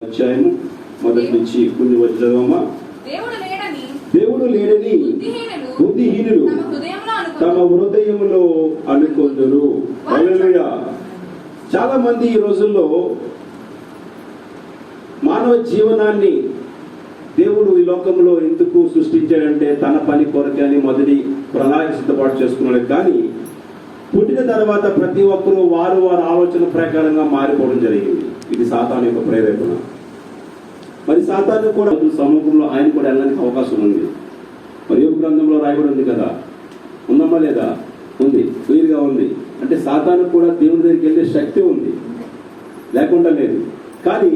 అధ్యాయము మొదటి నుంచి కొన్ని చదవమా. దేవుడు లేడని బుద్ధిహీనులు తమ హృదయములో అనుకొందురు. హల్లెలూయా. చాలా మంది ఈ రోజుల్లో మానవ జీవనాన్ని దేవుడు ఈ లోకంలో ఎందుకు సృష్టించాడంటే తన పని కొరకే అని మొదటి ప్రణాళిక సిద్ధపాటు చేసుకున్నాడు. కానీ పుట్టిన తర్వాత ప్రతి ఒక్కరూ వారు ఆలోచన ప్రకారంగా మారిపోవడం జరిగింది. ఇది సాతాను యొక్క ప్రేరేపణ. మరి సాతాను కూడా సమూహంలో ఆయన కూడా వెళ్ళడానికి అవకాశం ఉంది. మరి యోబు గ్రంథంలో రాయబడి ఉంది కదా, ఉందమ్మా లేదా? ఉంది, క్లియర్గా ఉంది. అంటే సాతాను కూడా దేవుని దగ్గరికి వెళ్ళే శక్తి ఉంది, లేకుండా లేదు. కానీ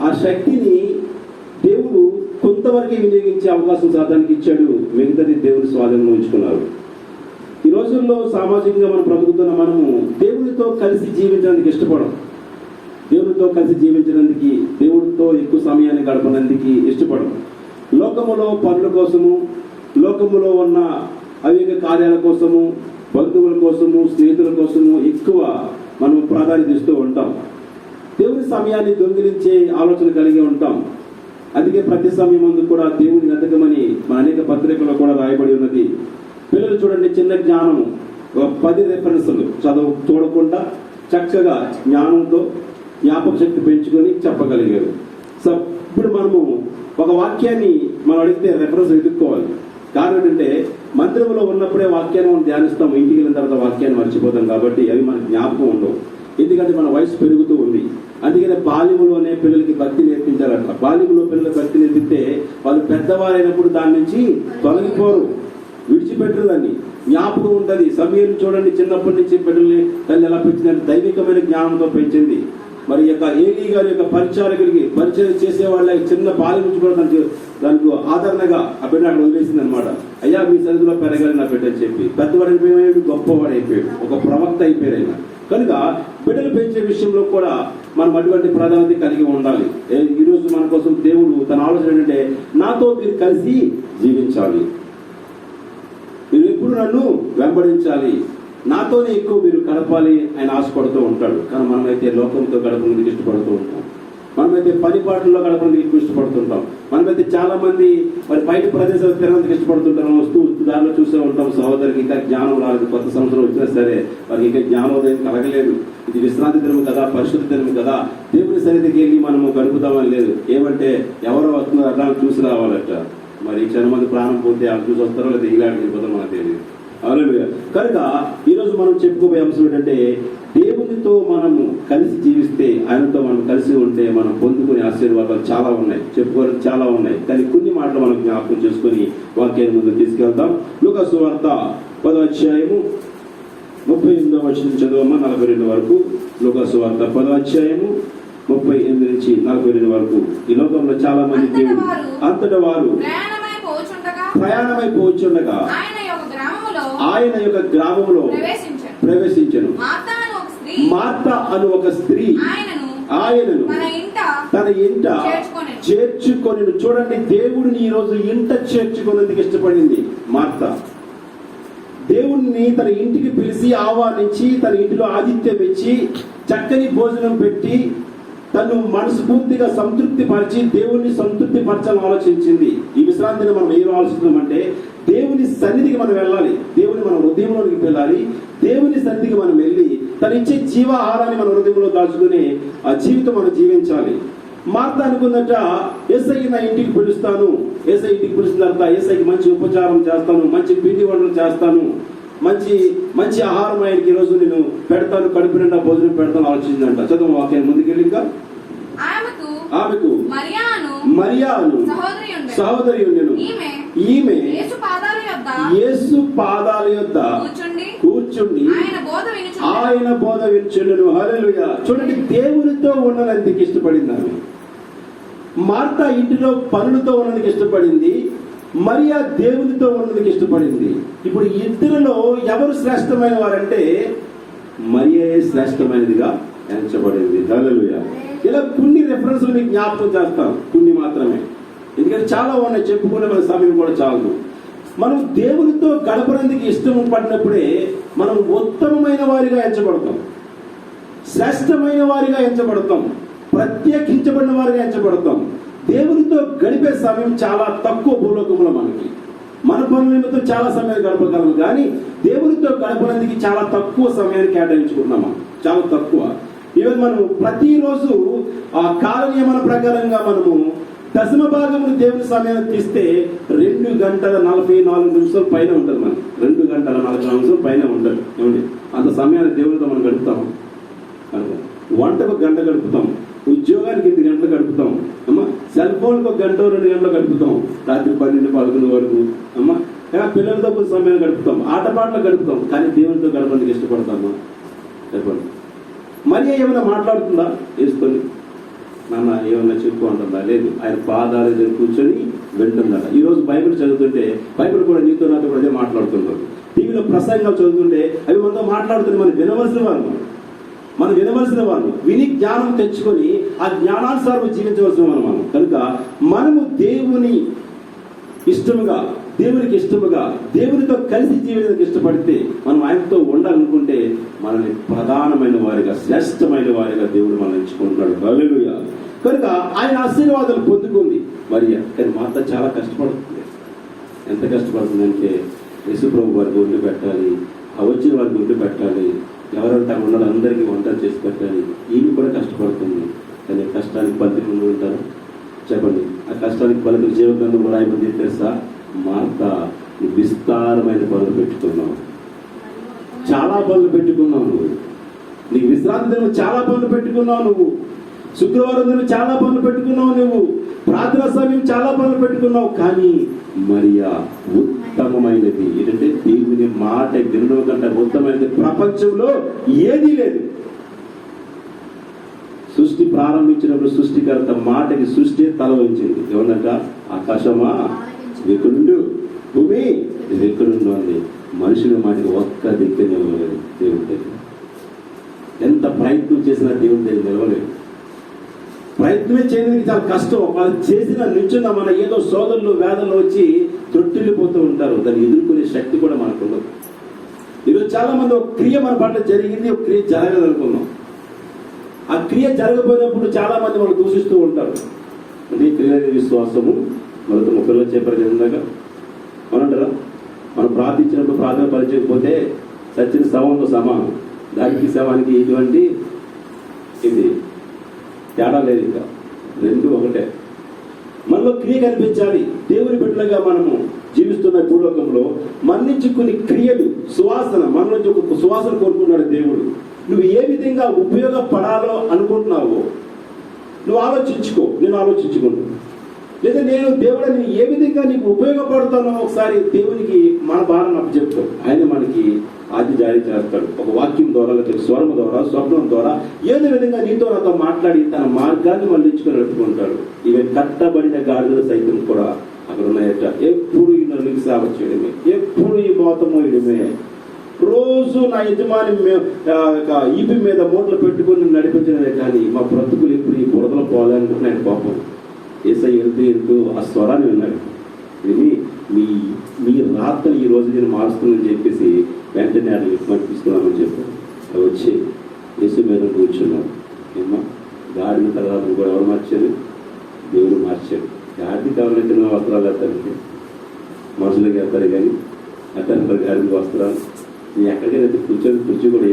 ఆ శక్తిని దేవుడు కొంతవరకు వినియోగించే అవకాశం సాతానికి ఇచ్చాడు. మిగతాది దేవుని స్వాధీనంలో ఉంచుకున్నారు. ఈ రోజుల్లో సామాజికంగా మనం బ్రతుకుతున్న మనము దేవునితో కలిసి జీవించడానికి ఇష్టపడం. దేవునితో కలిసి జీవించడానికి, దేవుడితో ఎక్కువ సమయాన్ని గడపడానికి ఇష్టపడం. లోకములో పనుల కోసము, లోకములో ఉన్న అవివేక కార్యాల కోసము, బంధువుల కోసము, స్నేహితుల కోసము ఎక్కువ మనం ప్రాధాన్యత ఇస్తూ ఉంటాం. దేవుని సమయాన్ని దొంగిలించే ఆలోచన కలిగి ఉంటాం. అందుకే ప్రతి సమయం ముందు కూడా దేవుని వెతకమని మన అనేక పత్రికల్లో కూడా రాయబడి ఉన్నది. పిల్లలు చూడండి, చిన్న జ్ఞానము, 10 రెఫరెన్సులు చూడకుండా చక్కగా జ్ఞానంతో జ్ఞాపక శక్తి పెంచుకొని చెప్పగలిగారు. సో ఇప్పుడు మనము ఒక వాక్యాన్ని మనం అడిగితే రెఫరెన్స్ వెతుక్కోవాలి. కారణం ఏంటంటే మందిరంలో ఉన్నప్పుడే వాక్యాన్ని మనం ధ్యానిస్తాం, ఇంటికి వెళ్ళిన తర్వాత వాక్యాన్ని మర్చిపోతాం. కాబట్టి అవి మనకు జ్ఞాపకం ఉండవు, ఎందుకంటే మన వయసు పెరుగుతూ ఉంది. అందుకనే బాల్యములోనే పిల్లలకి భక్తి నేర్పించారట. బాల్యంలో పిల్లలకు భక్తి నేర్పిస్తే వాళ్ళు పెద్దవారైనప్పుడు దాని నుంచి తొలగిపోరు, విడిచిపెట్టరు. దాన్ని జ్ఞాపకం ఉంటుంది. సమయం చూడండి, చిన్నప్పటి నుంచి బిడ్డల్ని తల్లి ఎలా పెంచిందంటే దైవికమైన జ్ఞానంతో పెంచింది. మరి యొక్క ఏలీ గారి యొక్క పరిచారకుడికి పరిచయం చేసే వాళ్ళ చిన్న బాల్యం నుంచి కూడా దానికి ఆదరణగా ఆ బిడ్డ అక్కడ వదిలేసింది అనమాట. అయ్యా మీ సన్నిధిలో పెరగాలి నా బిడ్డ అని చెప్పి పెద్దవాడు అయిపోయాడు, గొప్పవాడు అయిపోయాడు, ఒక ప్రవక్త అయిపోయాడు ఆయన. కనుక బిడ్డలు పెంచే విషయంలో కూడా మనం అటువంటి ప్రాధాన్యత కలిగి ఉండాలి. ఈరోజు మన కోసం దేవుడు తన ఆలోచన ఏంటంటే నాతో మీరు కలిసి జీవించాలి, మీరు ఎప్పుడు నన్ను వెంబడించాలి, నాతోనే ఎక్కువ మీరు గడపాలి ఆయన ఆశపడుతూ ఉంటాడు. కానీ మనమైతే లోకంతో గడపడానికి ఇష్టపడుతూ ఉంటాం, మనమైతే పనిపాట్లలో గడపడానికి ఎక్కువ ఇష్టపడుతుంటాం. మనమైతే చాలా మంది మరి బయట ప్రదేశాలు తిరగడానికి ఇష్టపడుతుంటాం. వస్తూ దారిలో చూసే ఉంటాం. సహోదరికి ఇంకా జ్ఞానం రాలేదు, కొత్త సంవత్సరం వచ్చినా సరే వారికి ఇంకా జ్ఞానోదయం కలగలేదు. ఇది విశ్రాంతి దినము కదా, పరిశుద్ధ దినము కదా, దేవుని సన్నిధికి వెళ్ళి మనము గడుపుదామని లేదు. ఏమంటే ఎవరో వస్తున్నారు అట్లా చూసి రావాలట. మరి చాలా మంది ప్రాణం పోతే అలా చూసి వస్తారో లేదా ఇలాంటి వెళ్ళిపోతాం మనకు తెలియదు. హల్లెలూయా. కనుక ఈరోజు మనం చెప్పుకోబోయే అంశం ఏంటంటే దేవునితో మనము కలిసి జీవిస్తే, ఆయనతో మనం కలిసి ఉంటే మనం పొందుకునే ఆశీర్వాదాలు చాలా ఉన్నాయి, చెప్పుకోవడం చాలా ఉన్నాయి. కానీ కొన్ని మాటలు మనం జ్ఞాపకం చేసుకుని వాక్యాన్ని ముందు తీసుకెళ్తాం. లూకా సువార్త 10వ అధ్యాయము 38వ వచనం చదవమా 42 వరకు. లూకా సువార్త 10వ అధ్యాయము 38 నుంచి 42 వరకు. ఈ లోకంలో చాలా మంది దేవుడు అంతటా వారు ప్రయాణమైపోచుండగా ఆయన యొక్క గ్రామంలో ప్రవేశించను. మార్త అను ఒక స్త్రీ ఆయనను తన ఇంట చేర్చుకొని. చూడండి, దేవుడిని ఈ రోజు ఇంట చేర్చుకునేందుకు ఇష్టపడింది మార్త. దేవుణ్ణి తన ఇంటికి పిలిచి ఆహ్వానించి తన ఇంటిలో ఆతిథ్యం ఇచ్చి చక్కని భోజనం పెట్టి తను మనస్ఫూర్తిగా సంతృప్తి పరిచి దేవుణ్ణి సంతృప్తి పరచాలని ఆలోచించింది. ఈ విశ్రాంతిని మనం ఏం ఆలోచిస్తున్నామంటే దేవుని సన్నిధికి మనం వెళ్ళాలి, దేవుని మన హృదయంలోనికి వెళ్ళాలి. దేవుని సన్నిధికి మనం వెళ్ళి తను ఇచ్చే జీవాహారాన్ని మన హృదయంలో దాచుకుని ఆ జీవితం మనం జీవించాలి. మార్త అనుకుందట, యేసయ్య నా ఇంటికి పిలుస్తాను, యేసయ్య ఇంటికి పిలిచిన తర్వాత యేసయ్యకి మంచి ఉపచారం చేస్తాను, మంచి పిండి వంటలు చేస్తాను, మంచి మంచి ఆహారం ఆయనకి ఈరోజు నేను పెడతాను, కడుపు నిండా భోజనం పెడతాను ఆలోచించిందంట. చదువు వాక్యాన్ని ముందుకెళ్ళి ఇంకా ఆమెకు మరియాను సహోదరి ఉండెను. ఈమె యేసు పాదాల యొద్ద కూర్చుండి ఆయన బోధ వినుచుండెను. హల్లెలూయా. చూడండి, దేవునితో ఉన్నందుకు ఇష్టపడింది ఆమె. మార్త ఇంటిలో పనులతో ఉన్నందుకు ఇష్టపడింది, మరియా దేవునితో ఉన్నందుకు ఇష్టపడింది. ఇప్పుడు ఇద్దరిలో ఎవరు శ్రేష్టమైన వారంటే మరియా శ్రేష్టమైనదిగా ఎంచబడింది. హల్లెలూయా. ఇలా కొన్ని రెఫరెన్స్లు మీకు జ్ఞాపకం చేస్తాను, కొన్ని మాత్రమే, ఎందుకంటే చాలా ఉన్నాయి, చెప్పుకునే మన సమయం కూడా చాలు. మనం దేవునితో గడపడానికి ఇష్టం పడినప్పుడే మనం ఉత్తమమైన వారిగా ఎంచబడతాం, శ్రేష్టమైన వారిగా ఎంచబడతాం. ప్రత్యేకించబడిన వారిగా ఎంచబడతాం. దేవునితో గడిపే సమయం చాలా తక్కువ భూలోకంలో మనకి. మన పనుల నిమిత్తం చాలా సమయం గడపగలము, కానీ దేవునితో గడపడానికి చాలా తక్కువ సమయాన్ని కేటాయించుకుంటున్నాము, చాలా తక్కువ. ఈవెన్ మనము ప్రతిరోజు ఆ కాల నియమన ప్రకారంగా మనము దశమ భాగమును దేవుని సమయాన్ని తీస్తే 2 గంటల 44 నిమిషాలు పైన ఉంటుంది. మనం 2 గంటల 44 నిమిషాలు పైన ఉంటుంది. ఏమండి, అంత సమయాన్ని దేవునితో మనం గడుపుతాము. వంటకు 1 గంట గడుపుతాం, ఉద్యోగానికి 8 గంటలు గడుపుతాం అమ్మా, సెల్ ఫోన్కి 1 గంట 2 గంటలు గడుపుతాం, రాత్రి 12, 11 వరకు అమ్మా, పిల్లలతో కొంచెం సమయం గడుపుతాం, ఆటపాటలు గడుపుతాం, కానీ దేవునితో గడపడానికి ఇష్టపడతామా? చెప్పండి. మరి ఏమైనా మాట్లాడుతుందా? వేసుకొని నాన్న ఏమన్నా చెప్పు అంటుందా? లేదు. ఆయన పాదాల దగ్గర కూర్చొని వింటుందట. ఈరోజు బైబిల్ చదువుతుంటే బైబిల్ కూడా నీతో నాతో కూడా అదే మాట్లాడుతుంటారు. టీవీలో ప్రసంగాలు చదువుతుంటే అవి మనతో మాట్లాడుతుంటే మనం వినవలసిన వాళ్ళు విని జ్ఞానం తెచ్చుకొని ఆ జ్ఞానానుసారం జీవించవలసిన మనం. కనుక మనము దేవునికి ఇష్టముగా దేవునితో కలిసి జీవితానికి ఇష్టపడితే, మనం ఆయనతో ఉండాలనుకుంటే మనల్ని ప్రధానమైన వారిగా, శ్రేష్టమైన వారిగా దేవుడు మనం ఎంచుకుంటున్నాడు. హల్లెలూయా. కనుక ఆయన ఆశీర్వాదాలు పొందుకుంది మరియ. కానీ మార్త చాలా కష్టపడుతుంది. ఎంత కష్టపడుతుందంటే యేసుప్రభు వారికి వండి పెట్టాలి, వచ్చిన వారికి వండి పెట్టాలి, ఎవరెవరు ఉన్నారో అందరికీ వంటలు చేసి పెట్టాలి. ఈమె కూడా కష్టపడుతుంది. కానీ కష్టానికి ఫలితం ముందు ఉంటారు. చెప్పండి, ఆ కష్టానికి ఫలితం జీవగ్రంథం రాయబడింది తెలుసా? మార్త, విస్తారమైన పనులు పెట్టుకున్నావు, చాలా పనులు పెట్టుకున్నావు నువ్వు. నీకు విశ్రాంతి దినం చాలా పనులు పెట్టుకున్నావు నువ్వు, శుక్రవారం దినం చాలా పనులు పెట్టుకున్నావు నువ్వు, ప్రార్థనా సమయం చాలా పనులు పెట్టుకున్నావు. కానీ మరియా ఉత్తమమైనది ఏంటంటే దేవుని మాట వినడం కంటే ఉత్తమమైనది ప్రపంచంలో ఏదీ లేదు. సృష్టి ప్రారంభించినప్పుడు సృష్టికర్త మాటకి సృష్టి తల వంచింది. ఏమన్నట? ఆకాశమా ఎక్కడుండు, భూమి ఎక్కడుండు అంది. మనుషుల మాటకి ఒక్క దిక్కు నిలవలేదు. దేవుడి దగ్గర ఎంత ప్రయత్నం చేసినా దేవుడి దగ్గర నిలవలేదు. ప్రయత్నమే చేయడానికి చాలా కష్టం. వాళ్ళు చేసిన నిల్చున్న మన ఏదో సోదరులు వేదనలు వచ్చి తొట్టిల్లిపోతూ ఉంటారు. దాన్ని ఎదుర్కొనే శక్తి కూడా మనకు ఉండదు. ఈరోజు చాలా మంది ఒక క్రియ మన పట్ల జరిగింది, ఒక క్రియ జరగదు అనుకున్నాం. ఆ క్రియ జరగబోయినప్పుడు చాలా మంది మనం దూషిస్తూ ఉంటారు. అంటే క్రియ విశ్వాసము మనతో పిల్లలు చేపట్టిందాక మనంటారా? మనం ప్రార్థించినప్పుడు ప్రార్థన పరిచయకపోతే చచ్చిన శవంతో సమానం. దానికి శవానికి ఇటువంటి ఇది తేడా లేదు, ఇంకా 2 ఒకటే. మనలో క్రియ కనిపించాలి. దేవుని బిడ్డలుగా మనము జీవిస్తున్న భూలోకంలో మన నుంచి కొన్ని క్రియలు, సువాసన, మన నుంచి ఒక సువాసన కోరుకున్నాడు దేవుడు. నువ్వు ఏ విధంగా ఉపయోగపడాలో అనుకుంటున్నావో నువ్వు ఆలోచించుకో, నేను ఆలోచించుకుంటాను. లేదా నేను దేవుడిని ఏ విధంగా నీకు ఉపయోగపడతానో ఒకసారి దేవునికి మన భారం అప్పచెప్తాం. ఆయన మనకి ఆది జారీ చేస్తాడు. ఒక వాక్యం ద్వారా, లేకపోతే స్వరం ద్వారా, స్వప్నం ద్వారా ఏదో విధంగా నీతో నాతో మాట్లాడి తన మార్గాన్ని మళ్ళించుకొని నడుపుకుంటాడు. ఇవి కట్టబడిన గాడిదలు సైతం కూడా అక్కడ ఉన్నాయట. ఎప్పుడు ఈ నలుగురికి సేవ చేయడమే, ఎప్పుడు ఈ మోతమోయడమే. రోజు నా యజమాని ఈపి మీద మూటలు పెట్టుకుని నడిపించినదే, కానీ మా బ్రతుకులు ఎప్పుడు ఈ బురదలో పోవాలనుకుంటున్నాను. పాపం ఏసై వెళ్తూ ఆ స్వరాన్ని విన్నాడు. విని మీ రాత్రి ఈ రోజు నేను మారుస్తుందని చెప్పేసి వెంటనే అది తీసుకున్నామని చెప్పాను. అవి వచ్చి యేసు మీద కూర్చున్నాడు. ఏమో గాడిని తర్వాత కూడా ఎవరు మార్చారు? దేవుడు మార్చాడు. గాడికి ఎవరైతే వస్త్రాలు వేస్తారంటే మనుషులకి వేస్తారు, కానీ అతను గాడికి వస్త్రాలు. నేను ఎక్కడికైనా కూర్చొని కుర్చీ కూడా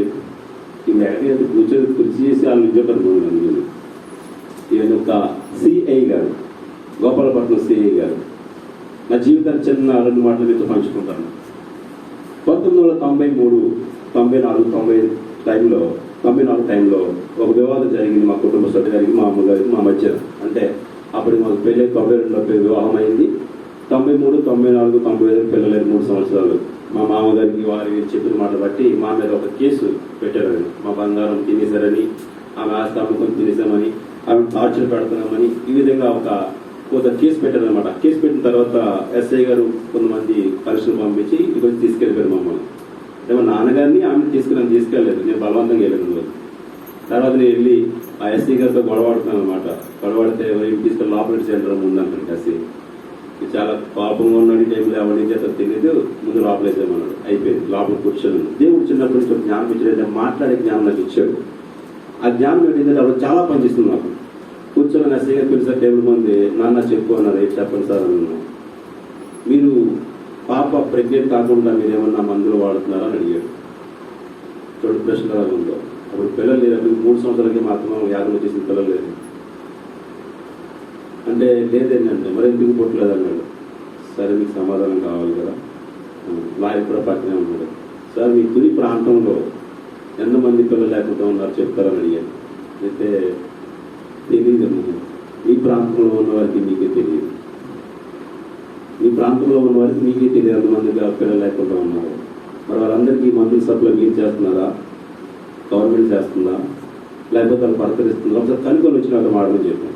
ఇవి ఎక్కడికైతే కూర్చొని కుర్చీ చేసి వాళ్ళు నిజపడుతున్నాను. నేను ఈయన ఒక సిఐ గారు, గోపాలపట్నం సిఐ గారు. నా జీవితాన్ని చిన్న 2 మాటలు మీతో పంచుకుంటాను. 1993, 94, 90 టైంలో ఒక వివాదం జరిగింది మా కుటుంబ సభ్యులకి, మా అమ్మగారికి, మా మధ్య. అంటే అప్పుడు మాకు పెళ్ళి 92లో వివాహం అయింది. 93, 94, 95 పిల్లలు 3 సంవత్సరాలు. మా మామగారికి వారి చెప్పిన మాట బట్టి మా మీద ఒక కేసు పెట్టారని, మా బంగారం తినేశారని, ఆమె ఆస్తి అమ్ముకొని తినేసామని, ఆమె టార్చర్ పెడుతున్నామని, ఈ విధంగా ఒక కేసు పెట్టారనమాట. కేసు పెట్టిన తర్వాత ఎస్ఐ గారు కొంతమంది పరీక్షలు పంపించి ఇక్కడికి తీసుకెళ్ళిపోయారు మమ్మల్ని. ఏమో నాన్నగారిని ఆమెను తీసుకెళ్ళలేదు, నేను బలవంతంగా వెళ్ళాను. తర్వాత నేను వెళ్ళి ఆ ఎస్ఐ గారితో గొడవాడుతున్నాను అనమాట. గొడవాడితే ఎవరికి తీసుకెళ్ళి ఆపరేట్ సెంటర్ ముందంటాను. ఎస్ఐ చాలా పాపంగా ఉన్నాడు. టైంలో ఎవరి చేత తెలియదు, ముందు లోపలేసేమన్నాడు. అయిపోయింది, లోపల కూర్చొని. దేవుడు చిన్నప్పటి నుంచి జ్ఞానం ఇచ్చాడు, మాట్లాడే జ్ఞానం నాకు ఇచ్చాడు. ఆ జ్ఞానం ఏంటంటే అప్పుడు చాలా పనిచేస్తుంది నాకు. కూర్చొని ఎస్ఐ గారు పిలిచే టేబుల్ మంది నాన్న చెప్పు అన్నారు. ఏంటి చెప్పండి సార్ అన్నా. మీరు పాప ప్రెగ్నెంట్ కాకుండా మీరు ఏమన్నా మందులు వాడుతున్నారా అని అడిగాడు. చూడు ప్రశ్న ఉందో. అప్పుడు పిల్లలు లేరు, అప్పుడు 3 సంవత్సరాలకి మాత్రం యాగం వచ్చేసిన పిల్లలు లేదు అంటే లేదేంటంటే మరి ఎందుకు పుట్టలేదు అన్నాడు. సరే మీకు సమాధానం కావాలి కదా. లాయర్ కూడా పక్కనే ఉన్నాడు. సార్ మీ తుని ప్రాంతంలో ఎంతమంది పిల్లలు లేకుండా ఉన్నారు చెప్తారని అడిగాను. అయితే తెలియదు, మీ ప్రాంతంలో ఉన్న వారికి మీకే తెలియదు, మీ ప్రాంతంలో ఉన్న వారికి మీకే తెలియదు ఎంతమందిగా పిల్లలు లేకుండా ఉన్నారు. మరి వాళ్ళందరికీ మందుల సప్లై మీరు చేస్తున్నారా, గవర్నమెంట్ చేస్తుందా, లేకపోతే వాళ్ళు పరకరిస్తుందా? ఒకసారి కనుకొని వచ్చిన ఒక మాటలు చెప్పాను.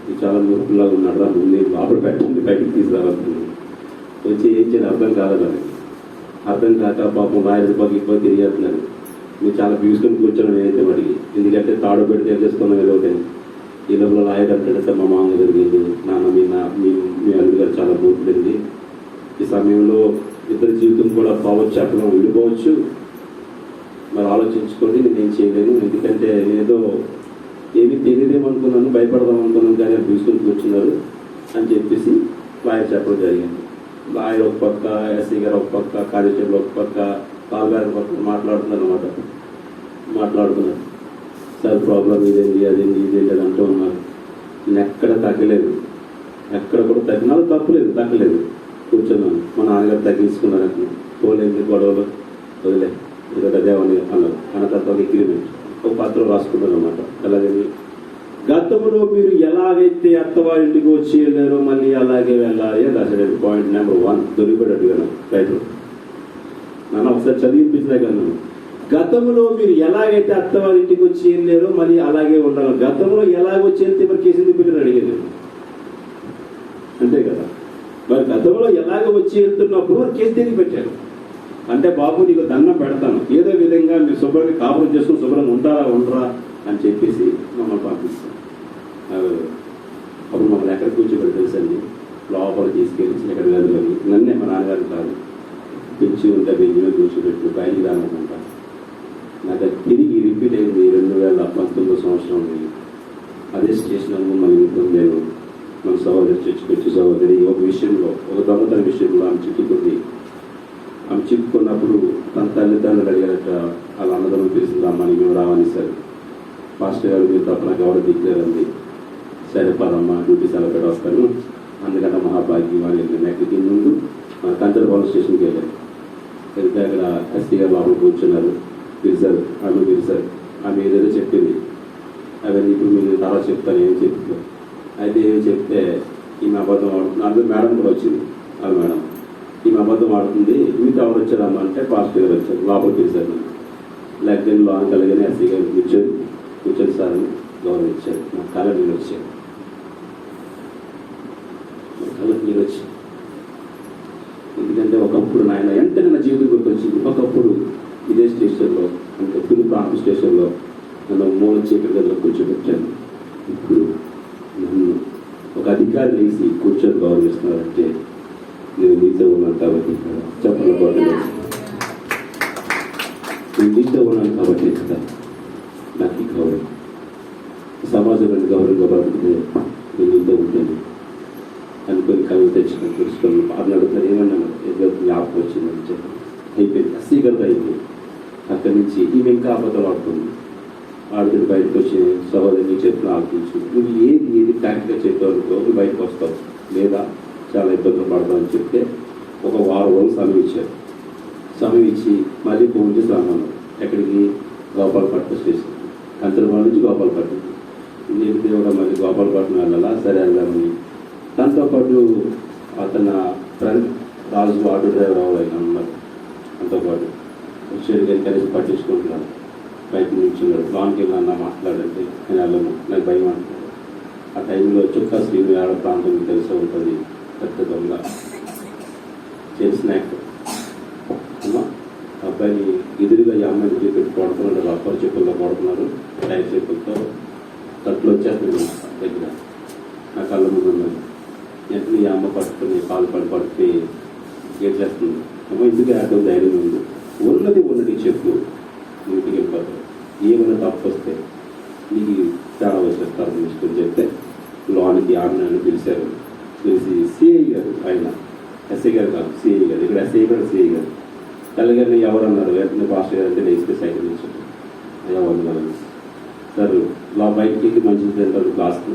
ఇది చాలా మూర్ఖులాగా ఉన్నాడు, ముందు లోపల పెట్టండి, బయటకు తీసుకురావాల్సింది. వచ్చి ఏం చేయాలి అర్థం కాదు. అర్థం కాక పాపం రాయల ఎక్కువ తిరిగేస్తున్నారు. మీరు చాలా పీసుకొని కూర్చొని నేనైతే వాడికి, ఎందుకంటే తాడు పెడితే చేసుకున్నాం ఏదో ఒకటి. ఈ లోపల లాయర్ అంటాడంటే మా మామ జరిగింది, నాన్న మీ అల్లుడు గారు చాలా మూర్ఖుడింది, ఈ సమయంలో ఇద్దరి జీవితం కూడా పోవచ్చు, అక్కడ విడిపోవచ్చు, మరి ఆలోచించుకోండి, నేనేం చేయలేను, ఎందుకంటే నేనేదో ఏమీ తెలియదేమనుకున్నాను, భయపడదాం అనుకున్నాను, కానీ అది తీసుకొని కూర్చున్నారు అని చెప్పేసి లాయర్ చెప్పడం జరిగింది. లాయర్ ఒక పక్క, ఎస్ఐ గారు ఒక పక్క, కానిస్టేబుల్ ఒక పక్క, పాల్గారు ఒక పక్క మాట్లాడుతున్నారు అన్నమాట. మాట్లాడుతున్నారు, సార్ ప్రాబ్లం ఇదేంటి అదేంటి ఇదేంటి అని అంటూ ఉన్నారు. నేను ఎక్కడ తగ్గలేదు, ఎక్కడ కూడా తగ్గినా తప్పలేదు, తగ్గలేదు, కూర్చున్నాను. మా నాన్నగారు తగ్గించుకున్నారు. అక్కడ పోలేదు గొడవలు, వదిలే ఇదొక అదేమని అన్నారు. అన్న తర్వాత ఒక అగ్రిమెంట్, ఒక పత్రం రాసుకున్నారు అన్నమాట. అలాగని గతంలో మీరు ఎలాగైతే అత్తవారింటికి వచ్చి వెళ్ళారో మళ్ళీ అలాగే వెళ్ళాలి అని రాశాడు. పాయింట్ నెంబర్ 1 దొరికిపోయాడు రైతు. నన్ను ఒకసారి చదివిపించినా కానీ, గతంలో మీరు ఎలాగైతే అత్తవారింటికి వచ్చి వెళ్ళారో మళ్ళీ అలాగే ఉండాలి. గతంలో ఎలాగొచ్చి వెళ్తే మరి కేసు ఎందుకు పెట్టారు అడిగేది, అంతే కదా. మరి గతంలో ఎలాగ వచ్చి వెళ్తున్నప్పుడు మరి కేసు ఎందుకు పెట్టారు అంటే, బాబు నీకు దండం పెడతాను, ఏదో విధంగా మీరు శుభ్రంగా కాపురం చేసుకుని శుభ్రంగా ఉండరా అని చెప్పేసి మమ్మల్ని పంపిస్తాం. అప్పుడు మమ్మల్ని ఎక్కడ కూర్చోబెట్టి తెలుసండి, లోపల తీసుకెళ్ళి ఎక్కడ గదిలోని, నన్నే మా నాన్నగారు కాదు, పెంచి ఉంటే బెంజిలో కూర్చోబెట్టి బయటికి రానుకుంటా. నాకు అది తిరిగి రిపీట్ అయింది 2019 సంవత్సరం. అదే స్టేషన్ మళ్ళీ ఉంటుంది. నేను మన సహోదరి చర్చకొచ్చి సహోదరి ఒక విషయంలో, ఒక దొంగతన విషయంలో ఆమె చిక్కుకుంది. ఆమె చిక్కుకున్నప్పుడు తన తల్లిదండ్రులు అడిగారట, వాళ్ళ అన్నదమ్ములు తెలిసింది, అమ్మ మేము రావని సార్, పాస్టర్ గారు మీరు తప్ప నాకు ఎవరు దిక్కులేదండి, సరే పదమ్మా డ్యూటీ సెలవు వస్తాను, అందుకన్నా మహాభాగ్యం వాళ్ళు వెళ్ళింది. ఎక్కడికి ముందు కంచర్ పోలీస్ స్టేషన్కి వెళ్ళారు. వెళ్తే అక్కడ ఎస్పీ గారు లోపల కూర్చున్నారు. పిలిచారు, ఆమె పిలిచారు. ఆమె ఏదేదో చెప్పింది, అవన్నీ ఇప్పుడు మీరు తర్వాత చెప్తాను ఏం చెప్తారు. అయితే ఏమి చెప్తే ఈమె అబద్ధం ఆడుతుంది. అందులో మేడం కూడా వచ్చింది. ఆ మేడం ఈమె అబద్ధం ఆడుతుంది, మీతో ఎవరు వచ్చారమ్మా అంటే పాస్టర్ గారు వచ్చారు. లోపలికి పిలిచారు. లేకపోతే లోన్ కలిగిన ఎస్సీ గారు కూర్చొని సార్ గౌరవించారు. నా కళ నీళ్ళు వచ్చారు, కళ్ళకి నీళ్ళు వచ్చాయి. ఎందుకంటే ఒకప్పుడు నాయన వెంటనే నా జీవితం గుర్తొచ్చింది. ఒకప్పుడు ఇదే స్టేషన్లో, అంటే పులి ప్రాంత స్టేషన్లో నన్ను మూల చీకటి గదిలో కూర్చోబెట్టాను. ఇప్పుడు నన్ను ఒక అధికారి వేసి కూర్చొని గౌరవిస్తున్నారంటే నేను మీతో ఉన్నాను కాబట్టి చెప్పాలి. నేను మీతో ఉన్నాను కాబట్టి కదా నాకు ఈ గౌరవం. సమాజంలో గౌరవంగా బ్రతికితే నేను మీతో ఉంటాను అనుకొని కళ్ళు తెచ్చుకొని తెలుసుకొని బాగా అడుగుతారు, ఏమన్నాను ఏదో జ్ఞాపకం వచ్చిందని చెప్పి అయిపోయింది. అస్సీగలతో అయిపోయింది. అక్కడి నుంచి ఈమె ఇంకా అబద్ధం ఆడుతుంది. ఆడుతున్న బయటకు వచ్చి సహోదరిని చెప్పిన ఆలోచించు, నువ్వు ఏది ట్యాక్ట్గా చెప్పావు అనుకో, నువ్వు బయటకు వస్తావు, లేదా చాలా ఇబ్బందులు పడతావు అని చెప్తే ఒక వారం రోజులు సమయం ఇచ్చారు. సమయం ఇచ్చి మళ్ళీ ఫోన్ చేసి రమ్మన్నాను. ఎక్కడికి? గోపాలపట్నం స్టేషన్. కంచరపాలెం నుంచి గోపాలపట్నం. నేను దేవుడా మళ్ళీ గోపాలపట్నం వెళ్ళాలా? సరే వెళ్ళామని. దాంతోపాటు అతను ఫ్రెండ్ రాజు ఆటో డ్రైవర్ అవ్వాలి అన్నారు. అంతోపాటు వచ్చేది కానీ కలిసి పట్టించుకుంటున్నాను. బయట నుంచి లాంగ్కి వెళ్ళాలన్నా మాట్లాడంటే నేను వెళ్ళను, నాకు భయం అంటున్నాడు. ఆ టైంలో చుక్కా శ్రీను ఆడ ప్రాంతం తెలిసి ఉంటుంది, పెద్ద దొంగ తెలిసిన అమ్మ అబ్బాయిని ఎదురుగా ఈ అమ్మాయిని చూపెట్టి కొడుతున్నాడు. రబ్బర్ చెప్పులతో కొడుతున్నారు, టైర్ చెప్పులతో. తట్లు వచ్చేస్తుంది దగ్గర, నా కళ్ళ ముందు ఉన్నది. వెంటనే ఈ అమ్మ పట్టుకుని కాలు పట్టుకుని ఏడ్చేస్తుంది. అమ్మ ఇందుకే ఆటో ధైర్యం ఉంది, ఉన్నది చెప్పు, ఇంటికి వెళ్ళిపోతావు. ఏమైనా తప్పు వస్తే నీకు తేడా వచ్చిన తరపు తీసుకొని చెప్తే లోనికి ఆమెను పిలిచారు. పిలిచి సిఐ గారు, ఆయన ఎస్ఐ గారు కాదు, సిఐ గారు, ఇక్కడ ఎస్ఐ గారు, సిఐ గారు తల్లిగారిని ఎవరన్నారు, వెంటనే పాస్టర్ గారు అంటే లేచిపోయి సైకిల్ ఇచ్చారు. ఎవరు సార్ ఇలా బయటికి మంచి తింటారు క్లాస్కి,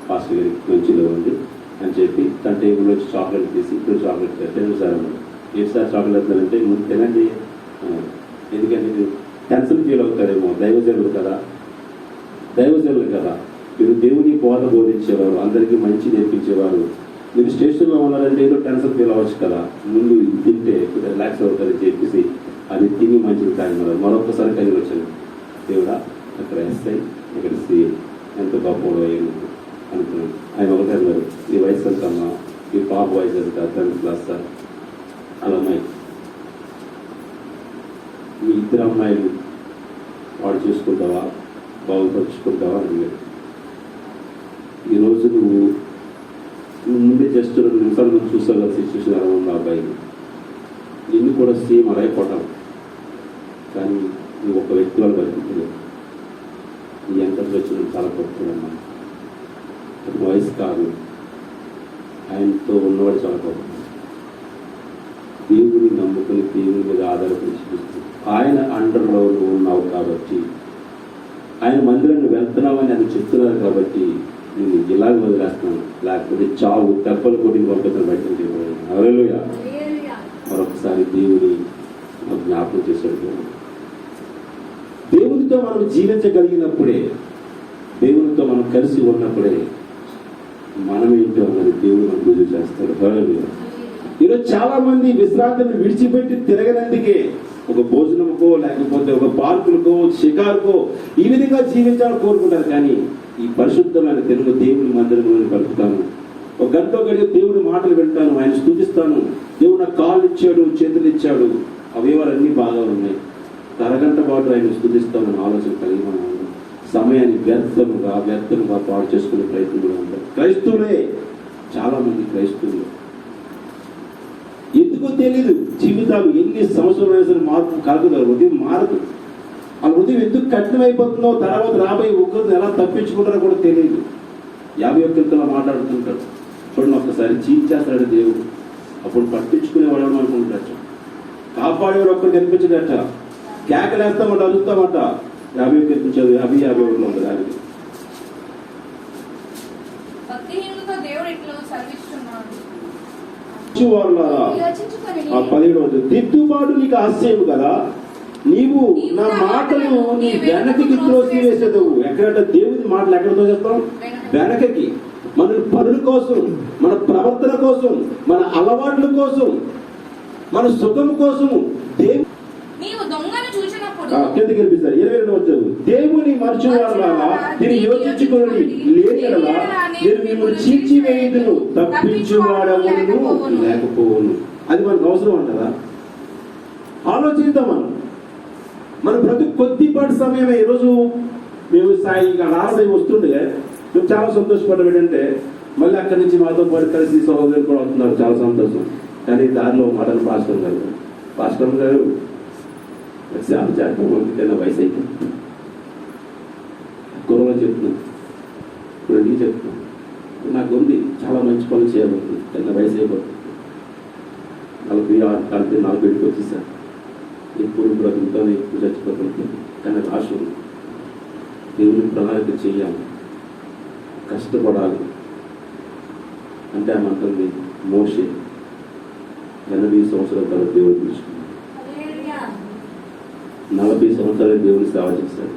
పాస్టర్ గారికి మంచిలో ఉంది అని చెప్పి తన టేబుల్ వచ్చి చాక్లెట్ తీసి ఇప్పుడు చాక్లెట్ తినండి సార్ అన్నారు. ఏంటి సార్ చాక్లెట్ అంటే ముందు తినండి, ఎందుకంటే మీరు టెన్షన్ ఫీల్ అవుతారేమో, దైవజనులు కదా, దైవజనులు కదా, మీరు దేవుని బోధించేవారు, అందరికీ మంచి నేర్పించేవారు, మీరు స్టేషన్లో ఉన్నారంటే ఏదో టెన్షన్ ఫీల్ అవ్వచ్చు కదా, ముందు తింటే రిలాక్స్ అవుతారని చెప్పేసి అది తిని మంచిది తాగినారు. మరొకసారి కలిగి వచ్చాను, దేవుడా అక్కడ ఎస్ఐ ఇక్కడ సిఐ ఎంత గొప్ప అనుకున్నాను. ఆయన ఒకటి అన్నారు, ఈ వయసు ఎంతమ్మా, ఈ పాప వయసు ఎంత, 10th క్లాస్ సార్. అలా అమ్మాయి, మీ ఇద్దరు అమ్మాయిలు వాడు చూసుకుంటావా, బాగుపరుచుకుంటావా అని అడిగాడు. ఈరోజు నువ్వు ముందే జస్ట్ 2 నిమిషాల నుంచి చూసావు కదా సిచ్యువేషన్ ఎలా ఉంది అబ్బాయి, నిన్ను కూడా సేమ్ అలాగే కొట్టాలి, కానీ నువ్వు ఒక వ్యక్తి వాళ్ళు బతుకుతున్నావు, నీ ఎంతకు వచ్చి చాలా గొప్పదమ్మా, వయసు కాదు, ఆయనతో ఉన్నవాడు చాలా గొప్ప, దేవుని నమ్ముకుని దేవుని మీద ఆధారపడి చూస్తున్నావు, ఆయన అండర్లో నువ్వు ఉన్నావు కాబట్టి, ఆయన మందిరాన్ని వెళ్తున్నావని అది చెప్తున్నారు కాబట్టి నేను ఇలాగ వదిలేస్తున్నాను, లేకపోతే చావు తెప్పలు కొట్టిన పంపిస్తాను బయటకు. హల్లెలూయా. మరొకసారి దేవుని జ్ఞాపకం చేశాడు. దేవునితో మనం జీవించగలిగినప్పుడే, దేవునితో మనం కలిసి ఉన్నప్పుడే మనమేంటో అన్నది దేవుడు మనకు రుజువు చేస్తాడు. హల్లెలూయా. ఈరోజు చాలా మంది విశ్రాంతిని విడిచిపెట్టి తిరగనందుకే ఒక భోజనంకో లేకపోతే ఒక పార్కులకో షికారుకో ఈ విధంగా జీవించాలని కోరుకుంటారు. కానీ ఈ పరిశుద్ధమైన తెలుగు దేవుని మందిరంలో గడుపుతాను, ఒక గంట గడియ దేవుడి మాటలు వింటాను, ఆయన స్తుతిస్తాను, దేవుడు నాకు కాళ్ళు ఇచ్చాడు, చేతులు ఇచ్చాడు, అవయవాలన్నీ బాగా ఉన్నాయి, అరగంట పాటు ఆయన స్తుతిస్తానని ఆలోచన కలిగి మనం సమయాన్ని వ్యర్థముగా పాడు చేసుకునే ప్రయత్నం కూడా ఉంటారు. క్రైస్తవులే, చాలా మంది క్రైస్తవులు ఎందుకో తెలియదు, జీవితాలు ఎన్ని సంవత్సరాలు సరే మార్పు కలగదు, హృదయం మారదు, ఆ హృదయం ఎందుకు కఠినమైపోతుందో, తర్వాత రాబోయే ఉగ్రతను ఎలా తప్పించుకుంటారో కూడా తెలియదు. 51 మాట్లాడుతుంటాడు చూడండి, ఒక్కసారి చీల్చేస్తాడు దేవుడు, అప్పుడు పట్టించుకునేవాడు అనుకుంటాడు, కాపాడేవాడు ఒక్కరు కనిపించడట, కేకలేస్తామంట, అదుస్తామంట. 51 చదువు 50 ఉంటుంది దానికి. ఆ 17 దిద్దుబాటు నీకు ఆశయము కదా, నీవు నా మాటలు నీ వెనకకి త్రోసివేసేదవు. ఎక్కడంటే దేవుని మాటలు ఎక్కడితో చెప్తాం, వెనకకి. మన పనుల కోసం, మన ప్రవర్తన కోసం, మన అలవాట్ల కోసం, మన సుఖం కోసం కిందకి కనిపిస్తారు. 22 వచ్చారు, దేవుని మరచువారులా దీన్ని యోచించుకుని లేనియెడల నేను మిమ్మల్ని చీల్చివేయుదును, తప్పించువాడెవడును లేకపోవును. అది మనకు అవసరం అంటారా? ఆలోచిద్దాం. మన ప్రతి కొద్దిపాటి సమయమే. ఈరోజు మేము ఆరాధన వస్తుండే మేము చాలా సంతోషపడ్డాం. ఏంటంటే మళ్ళీ అక్కడి నుంచి మాతో పాటు కలిసి సహోదరులు కూడా వస్తున్నారు, చాలా సంతోషం. కానీ దారిలో మటన్ పాస్టర్ గారు సేవ చేస్తాం, వయసు అయిపోయింది, గురువులు చెప్తున్నాను, ఇప్పుడు నీకు చెప్తున్నాను, నాకు ఉంది చాలా మంచి పనులు చేయబడుతుంది, చిన్న వయసు అయిపోతుంది, 46 కలిపి 40 వచ్చేసారు, ఎప్పుడు బ్రతుకుతాను, ఎప్పుడు చచ్చిపోతుంది, కానీ ఆశ ఉంది. దేవుని ప్రణాళిక చేయాలి, కష్టపడాలి అంటే ఏమంటుంది, మోషే 80 సంవత్సరాల తర్వాత దేవుడు పిలుచుకున్నాడు, 40 సంవత్సరాలు దేవుని సేవ చేశాడు.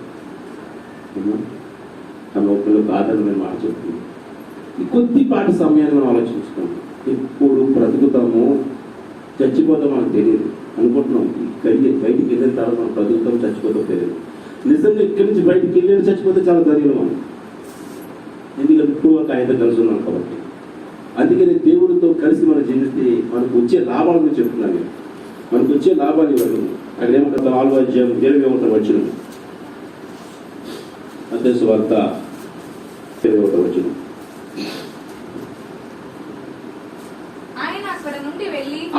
తన ఒక్కరికి ఆధారమైన మాట చెప్తుంది. ఈ కొద్దిపాటి సమయాన్ని మనం ఆలోచించుకోండి. ఎప్పుడు బ్రతుకుతామో చచ్చిపోతాం మనకు తెలియదు అనుకుంటున్నాం. బయటికి వెళ్ళిన తర్వాత మనం బ్రతుకుతాం, చచ్చిపోతాం తెలియదు. నిజంగా ఇక్కడి నుంచి బయటికి వెళ్ళి చచ్చిపోతే చాలా ధైర్యం మనం, ఎందుకంటే ఇప్పుడు ఒక ఆయన కలిసి ఉన్నాం కాబట్టి. అందుకని దేవుడితో కలిసి మనం జీవిస్తే మనకు వచ్చే లాభాల గురించి చెప్తున్నాను. మనకు వచ్చే లాభాలు ఇవ్వదు. అక్కడ ఏమంటారు, 4వ అధ్యాయం 21వ వచనం, మత్తయి సువార్త 21వ వచనం.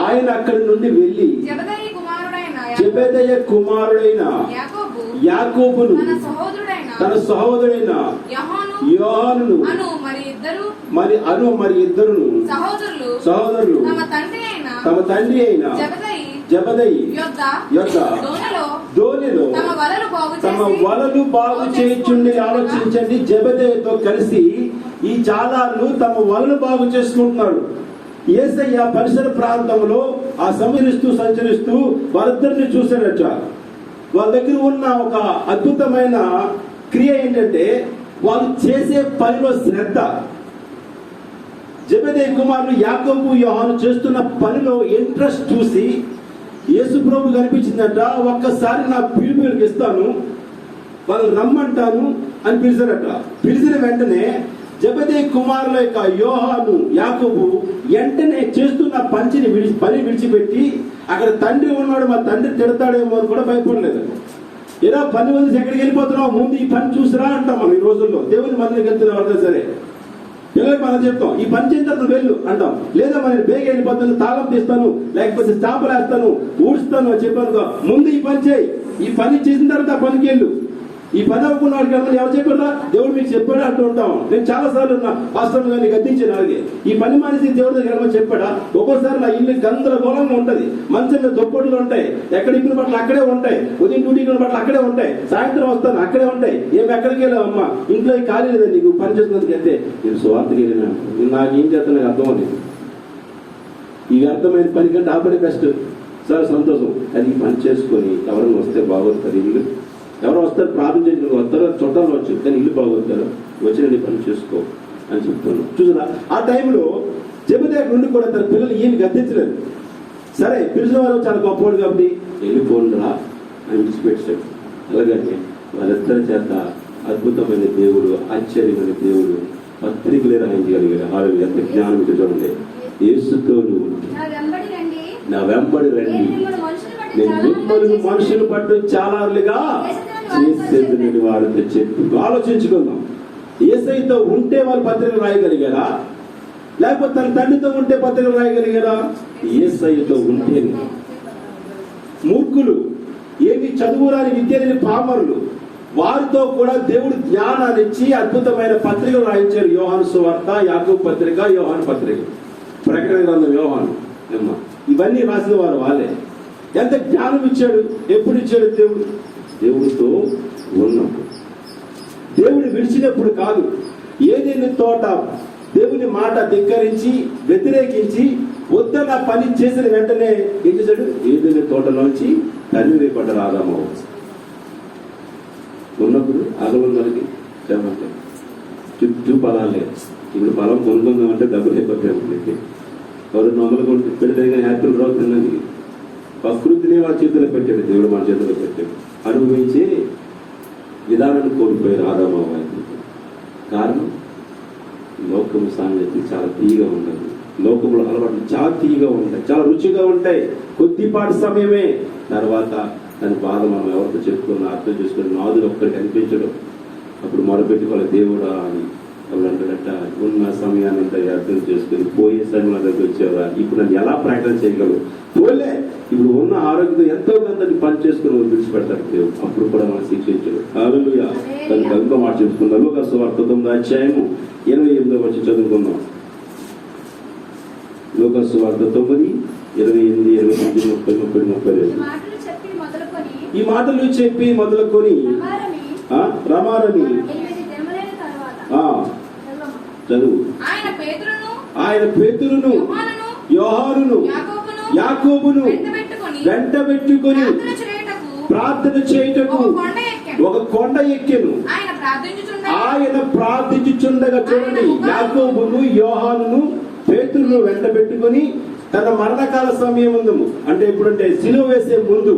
ఆయన అక్కడి నుండి వెళ్ళి జెబెదయి కుమారుడైన యాకోబును తన సహోదరుడైన యోహానును మరి ఇద్దరును సహోదరులు తమ తండ్రి అయిన జబదయి యొద్ద దోణిలో తమ వలలు బాగు చేయుచుండి. ఆలోచించండి, జబదయితో కలిసి ఈ జాలార్లు తమ వలలు బాగు చేసుకుంటున్నారు. యేసయ్య పరిసర ప్రాంతంలో ఆ సంచరిస్తూ వాళ్ళిద్దరిని చూశాడట. వాళ్ళ దగ్గర ఉన్న ఒక అద్భుతమైన క్రియ ఏంటంటే వాళ్ళు చేసే పనిలో శ్రద్ధ. జెబెదయి కుమారులు యాకోబు యోహాను చేస్తున్న పనిలో ఇంట్రెస్ట్ చూసి యేసు ప్రభు కనిపించిందట. ఒక్కసారి నా పిలుపులకు ఇస్తాను, వాళ్ళు రమ్మంటాను అని పిలిచారట. పిలిచిన వెంటనే జెబెదయి కుమారుల యొక్క యోహాను యాకోబు వెంటనే చేస్తున్న పని విడిచిపెట్టి అక్కడ తండ్రి ఉన్నాడు, మా తండ్రి తిడతాడేమో అని కూడా భయపడలేదు. ఏదో పని వదిలేసి ఎక్కడికి వెళ్ళిపోతున్నావు, ముందు ఈ పని చూసిరా అంటాం మనం ఈ రోజుల్లో. దేవుని మందిరికి వెళ్తున్న వాళ్ళ సరే పిల్లలకి మనం చెప్తాం, ఈ పని చేసిన తర్వాత వెళ్ళు అంటాం. లేదా మనం బేగ వెళ్ళిపోతాను, తాళం తీస్తాను, లేకపోతే స్టాంపులు వేస్తాను, ఊడుస్తాను అని చెప్పాను. ముందు ఈ పని చేయి, ఈ పని చేసిన తర్వాత ఆ పనికి వెళ్ళు. ఈ పని అవ్వకుండా వాడికి ఎవరు చెప్పారా, దేవుడు మీకు చెప్పాడా అంటూ ఉంటాం. నేను చాలా సార్లు నా పాస్టర్ గారిని గద్దించాను. అలాగే ఈ పని మానేసి దేవుడి దగ్గర వెళ్ళమని చెప్పాడా. ఒక్కోసారి నా ఇల్లు గందరగోళంగా ఉంటది, మంచం మీద దుప్పట్లు ఉంటాయి, ఎక్కడ ఇప్పిన బట్టలు అక్కడే ఉంటాయి, ఉదయం డ్యూటీకి బట్టలు అక్కడే ఉంటాయి, సాయంత్రం వస్తాను అక్కడే ఉంటాయి. ఏమి ఎక్కడికి వెళ్ళావు అమ్మా, ఇంట్లో ఖాళీ లేదండి నీకు పని చేస్తున్నందుకు అయితే. నేను స్వార్థకి వెళ్ళినా నాకు ఏం చేస్తాను నాకు అర్థం అని. ఈ అర్థమైన పని కంటే ఆ పని బెస్ట్. చాలా సంతోషం. అది పని చేసుకొని ఎవరైనా వస్తే బాగోతుంది. ఇల్లు ఎవరు వస్తారు, ప్రార్థన చేసిన వస్తారో చుట్టాలు వచ్చు, కానీ ఇల్లు బాగోతారు, వచ్చిన పని చేసుకో అని చెప్తున్నాను. చూసారా, ఆ టైంలో జెబెదయి నుండి కూడా తన పిల్లలు ఏమి గద్దించలేదు. సరే పిలిచిన వారు చాలా గొప్పవాడు కాబట్టి వెళ్ళిపోండిరా అని విడిచిపెట్టాడు. అలాగనే వాళ్ళిద్దరి చేత అద్భుతమైన దేవుడు, ఆశ్చర్యమైన దేవుడు పత్రికలే రాయించగలిగారు. వాళ్ళు ఎంత జ్ఞానం చూడండి. యేసుతో నా వెంబడి రండి, నేను మిమ్మల్ని మనుషులు పట్టు చాలాలుగా చేసేది వారితో చెప్పి. ఆలోచించుకుందాం, యేసయ్యతో ఉంటే వాళ్ళు పత్రికలు రాయగలిగారా, లేకపోతే తన తండ్రితో ఉంటే పత్రికలు రాయగలిగారా? యేసయ్యతో ఉంటే. మూర్ఖులు, ఏమి చదువురాని విద్యలేని పామరులు, వారితో కూడా దేవుడు జ్ఞానాన్ని ఇచ్చి అద్భుతమైన పత్రికలు రాయించారు. యోహాను సువార్త, యాకోబు పత్రిక, యోహాను పత్రిక, ప్రకటన గ్రంథం, యోహాను, ఇవన్నీ రాసిన వారు వాళ్ళే. ఎంత జ్ఞానం ఇచ్చాడు, ఎప్పుడు ఇచ్చాడు? దేవుడితో ఉన్నప్పుడు, దేవుని విడిచినప్పుడు కాదు. ఏదైనా తోట దేవుని మాట ధిక్కరించి వ్యతిరేకించి వద్దన్న పని చేసిన వెంటనే ఏం చేశాడు? ఏదైనా తోటలోంచి తల్లి వేపడ్డారు ఆదాము. ఉన్నప్పుడు ఆగమన్నకి చెప్పండి, చుట్టూ పొలాలే. ఇప్పుడు పొలం కొనుక్కుందామంటే డబ్బులు అయిపోతాయి. ఎవరు నమ్మలు పెడితే హ్యాపీలు రావుతుందని ప్రకృతిని వాళ్ళ చేతిలో పెట్టాడు, దేవుడు మన చేతిలో పెట్టాడు. అనుభవించే విధానాన్ని కోల్పోయారు ఆదాము. కారణం లోకము సాంగతి చాలా తీయగా ఉండదు. లోకములు అలవాట్లు చాలా తీయగా ఉంటాయి, చాలా రుచిగా ఉంటాయి. కొద్దిపాటి సమయమే, తర్వాత దాని బాధ మనం ఎవరితో చెప్పుకున్నా అర్థం చేసుకుని నాదులు ఒక్కడికి అనిపించడం. అప్పుడు మొదలుపెట్టుకోవాలి దేవుడా అని. వాళ్ళు అంటారట, ఉన్న సమయాన్ని అంతా అర్థం చేసుకుని పోయే సమయం నా దగ్గర వచ్చేవా, ఇప్పుడు నన్ను ఎలా ప్రకటన చేయగలవు? పోలే, ఇప్పుడు ఉన్న ఆరోగ్యంతో ఎంతో కొంత పని చేసుకుని విడిచిపెడతారు దేవుడు. అప్పుడు కూడా మనం శిక్షించడు. హల్లెలూయా. దానికి ఇంకో మాట చెప్పుకుందాం. లూకాసు సువార్త 9వ అధ్యాయము 28వ వచనం చదువుకుందాం. లూకాసు సువార్త 9, 28, 29, 30, 32. ఈ మాటలు చెప్పి మొదలుకొని రమారమి చదువు. ఆయన పేతురును, యోహానును, యాకోబును వెంట పెట్టుకొని ప్రార్థన చేయుటకు ఒక కొండ ఎక్కెను. ఆయన ప్రార్థించుచుండగా చూడండి, యాకోబును, యోహానును, పేతురును వెంట పెట్టుకొని తన మరణకాల సమయం అంటే ఎప్పుడంటే సిలువ వేసే ముందు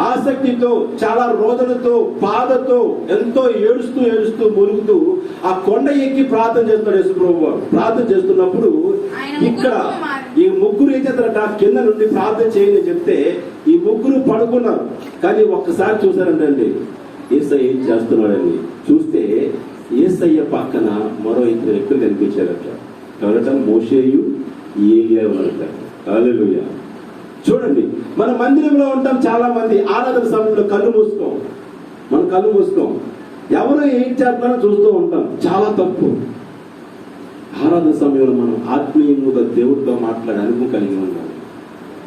ఆసక్తితో, చాలా రోజులతో, బాధతో, ఎంతో ఏడుస్తూ మురుగుతూ ఆ కొండ ఎక్కి ప్రార్థన చేస్తున్నాడు యేసుప్రభువు వారు. ప్రార్థన చేస్తున్నప్పుడు ఇక్కడ ఈ ముగ్గురు ఏం చేస్తారట, కింద నుండి ప్రార్థన చేయని చెప్తే ఈ ముగ్గురు పడుకున్నారు. కానీ ఒక్కసారి చూసారంటండి యేసయ్య ఏం చేస్తున్నాడని. చూస్తే యేసయ్య పక్కన మరో ఇద్దరు వ్యక్తులు కనిపించారట. ఎవరట? మోషేయు, ఏలియా ఉన్నారట. హల్లెలూయా. చూడండి, మన మందిరంలో ఉంటాం చాలా మంది, ఆరాధన సమయంలో కళ్ళు మూసుకోం. ఎవరు ఏం చేస్తారో చూస్తూ ఉంటాం, చాలా తప్పు. ఆరాధన సమయంలో మనం ఆత్మీయంగా దేవుడితో మాట్లాడే అనుభవం కలిగి ఉండాలి.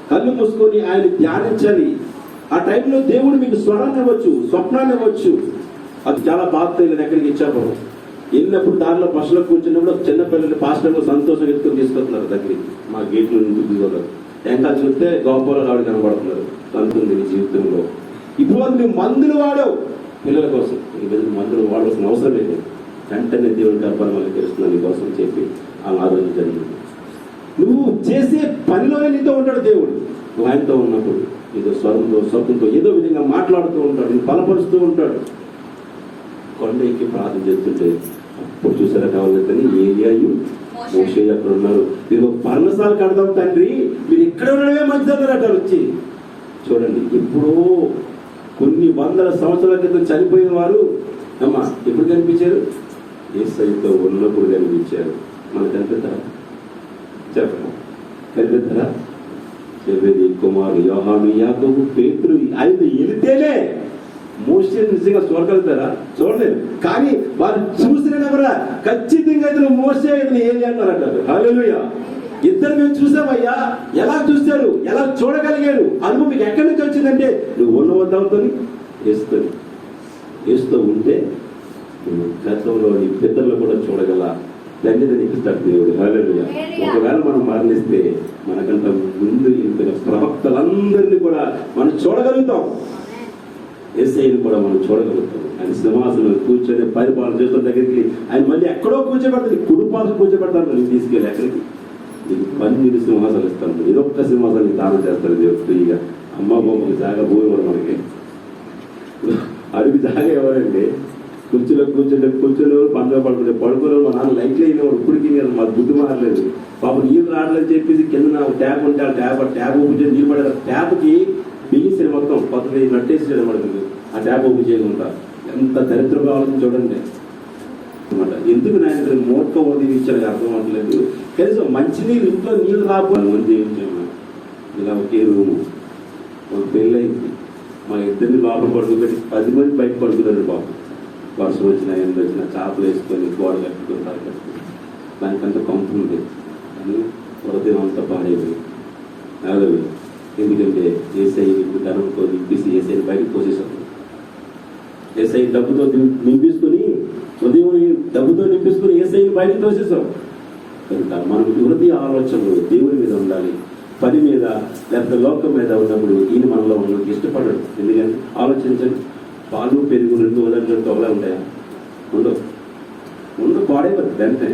కళ్ళు మూసుకొని ఆయన ధ్యానించాలి. ఆ టైంలో దేవుడు మీకు స్వరాన్ని ఇవ్వచ్చు, స్వప్నాన్ని ఇవ్వచ్చు. అది చాలా బాధ ఎక్కడికి ఇచ్చాము. వెళ్ళినప్పుడు దారిలో బస్సులో కూర్చున్నప్పుడు చిన్నపిల్లలు పాస్టర్లు సంతోషం ఎత్తుకొని తీసుకొస్తున్నారు దగ్గరికి. మా గేట్లో నుంచి తీసుకొస్తారు. ఇంకా చూస్తే గోపాల ఆవిడ కనబడుతున్నారు. అంతుంది నీ జీవితంలో. ఇప్పుడు నువ్వు మందులు వాడవు పిల్లల కోసం, ఈ మందులు వాడవలసిన అవసరం లేదు. వెంటనే దేవుడి గర్భాన్ని మళ్ళీ తెలుస్తున్నాను నీ కోసం చెప్పి ఆ ఆలోచన జరిగింది. నువ్వు చేసే పనిలోనే నీతో ఉంటాడు దేవుడు. నువ్వు ఆయనతో ఉన్నప్పుడు ఏదో స్వరంతో స్వప్నంతో ఏదో విధంగా మాట్లాడుతూ ఉంటాడు, నేను బలపరుస్తూ ఉంటాడు. కొండ ఎక్కి ప్రార్థన చేస్తుంటే అప్పుడు చూసారా కావాలని ఏలియాయు మోషే అక్కడ ఉన్నారు. మీరు పర్ణశాల కడదాం తండ్రి, మీరు ఇక్కడ ఉండడమే మంచిదన్నారట. వచ్చి చూడండి, ఎప్పుడో కొన్ని వందల సంవత్సరాల క్రితం చనిపోయిన వారు అమ్మా ఎప్పుడు కనిపించారు? యేసయ్యతో ఉన్నప్పుడు కనిపించారు. మనకు కనిపిస్తారా? చెప్పండి, కనిపిస్తారా? చెబేది కుమారు యోహాను యాకోబు పేతురు ఆయన వెళితేనే మోషే నిజంగా చూడగలుగుతారా? చూడలేదు. కానీ వారు చూసినవరా ఖచ్చితంగా ఇతను మోషే ఇతను ఏలి అన్నారంటారు. హల్లెలూయా. ఇద్దరు మేము చూసామయ్యా. ఎలా చూశారు, ఎలా చూడగలిగారు అనుభవం మీకు ఎక్కడి నుంచి వచ్చిందంటే నువ్వు ఉన్న వద్దవుతో వేస్తూ ఉంటే నువ్వు గతంలో నీ పెద్దల్లో కూడా చూడగల ధన్యత నీకు ఇస్తాడు దేవుడు. హల్లెలూయా. ఒకవేళ మనం మరణిస్తే మనకంట ముందు ఇంత ప్రవక్తలందరినీ కూడా మనం చూడగలుగుతాం. యేసయ్యను కూడా మనం చూడగలుగుతాం. ఆయన సింహాసనం కూర్చొని పరిపాలన చేస్తున్న దగ్గరికి ఆయన మళ్ళీ ఎక్కడో కూర్చోబెడతాడు, కుటుంబాలు కూర్చోబెడతాడు. నేను తీసుకెళ్ళి ఎక్కడికి నీకు 12 సింహాసాలు ఇస్తాను. ఇదొక్క సింహాసాన్ని దానం చేస్తాడు దేవుడు ఫ్రీగా. అమ్మ బొమ్మకి జాగా భూమి కూడా మనకి అడుగు జాగా ఎవరండి? కూర్చులో కూర్చొని పండుగ పడుకుంటే పడుకునే మా నాన్న లైట్లు అయినవాడు ఇప్పటికి మా బుద్ధి మారలేదు. పాప నీళ్ళు రావట్లేదు చెప్పేసి కింద ట్యాప్ ఉంటే ఆ ట్యాప్ ఓపెన్ చేసి నీళ్ళు పడేది. ట్యాప్కి బిగించిన మొత్తం కొత్తది నట్టేసి చేయడం పడుతుంది. ఆ ట్యాప్ ఓపెన్ చేయకుండా ఎంత దరిద్రం కావాలని చూడండి అనమాట. ఎందుకు నాయన మోట్క ఓది ఇచ్చాడు అర్థం అవ్వట్లేదు. కనీసం మంచినీళ్ళు ఇంట్లో నీళ్ళు రాకపోవాలి. మంది ఇలా ఒకే రూము, ఒక పెళ్ళయింది. మా ఇద్దరిని లోపల పడుకోబెట్టి 10 మంది బయట పడుకున్నారు. బాబు వర్షం వచ్చినా ఎండ వచ్చినా చేపలు వేసుకొని గోడ కట్టుకొని కట్టుకుని దానికంత కంపు ఉంది. కానీ హృదయం అంతా పాడైపోయింది. అలాగే ఎందుకంటే ఏసఐ ధనంతో నింపేసి ఏసైని బయటకు పోసేసాడు. ఏసఐ డబ్బుతో నింపించుకొని ఉదయం డబ్బుతో నింపించుకొని ఏసైని బయటకు తోసేసాం. కనుక మనం హృదయ ఆలోచనలు దేవుని మీద ఉండాలి. పని మీద లేకపోతే లోకం మీద ఉన్నప్పుడు ఈయన మనలో ఉన్నది ఇష్టపడడు. ఎందుకంటే ఆలోచించండి, పాలు పెరుగు 2 వదలతో ఒకలా ఉంటాయా? ఉండవు, పాడైపోతుంది. వెంటనే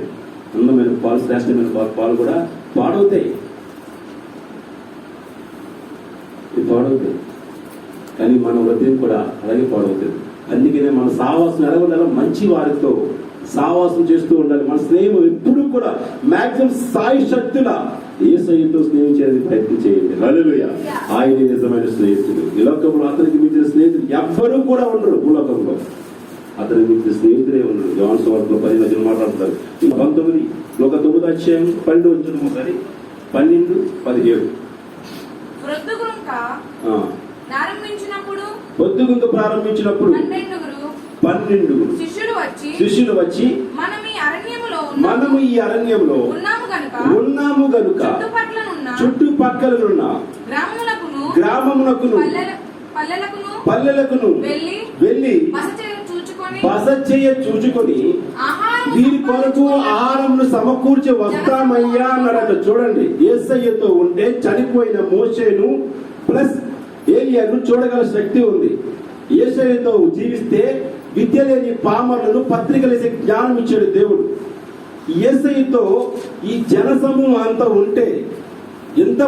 అందమైన పాలు, శ్రేష్టమైన పాలు కూడా పాడవుతాయి. పాడవుతాయి. కానీ మన హృదయం కూడా అలాగే పాడవుతుంది. అందుకనే మన సావాసం ఎలాగొండాలో మంచి వారితో సావాసం చేస్తూ ఉండాలి. మన స్నేహం ఎప్పుడు కూడా మాక్సిమం సాయి శక్తుల యేసయ్యతో స్నేహం చేయడానికి ప్రయత్నం చేయండి. హల్లెలూయా. ఆయన నిజమైన స్నేహితుడు. ఈ లోకంలో అతనికి మించిన స్నేహితులు ఎవ్వరూ కూడా ఉండరు. భూలోకంలో అతనికి మించిన స్నేహితులే ఉండరు. యోహాను సువార్తలో 10 మధ్యలో మాట్లాడుతారు. 19 12 ఒకసారి 12, 17 పొద్దుగుంక ప్రారంభించినప్పుడు 12 శిష్యులు వచ్చి మనము ఈ అరణ్యంలో ఉన్నాము గనుక చుట్టుపక్కలనున్న గ్రామమునకును పల్లెలకును వెళ్ళి బస చేయ చూచుకొని వీరి కొరకు ఆహారమును సమకూర్చి వస్తామయ్యా అన్నారట. చూడండి, యేసయ్యతో ఉంటే చనిపోయిన మోషేను ప్లస్ ఏలియాను చూడగల శక్తి ఉంది. యేసయ్యతో జీవిస్తే విద్య లేని పామరులను పత్రికలేసే జ్ఞానం ఇచ్చాడు దేవుడు. యేసయ్యతో ఈ జనసమూహం అంతా ఉంటే ఎంత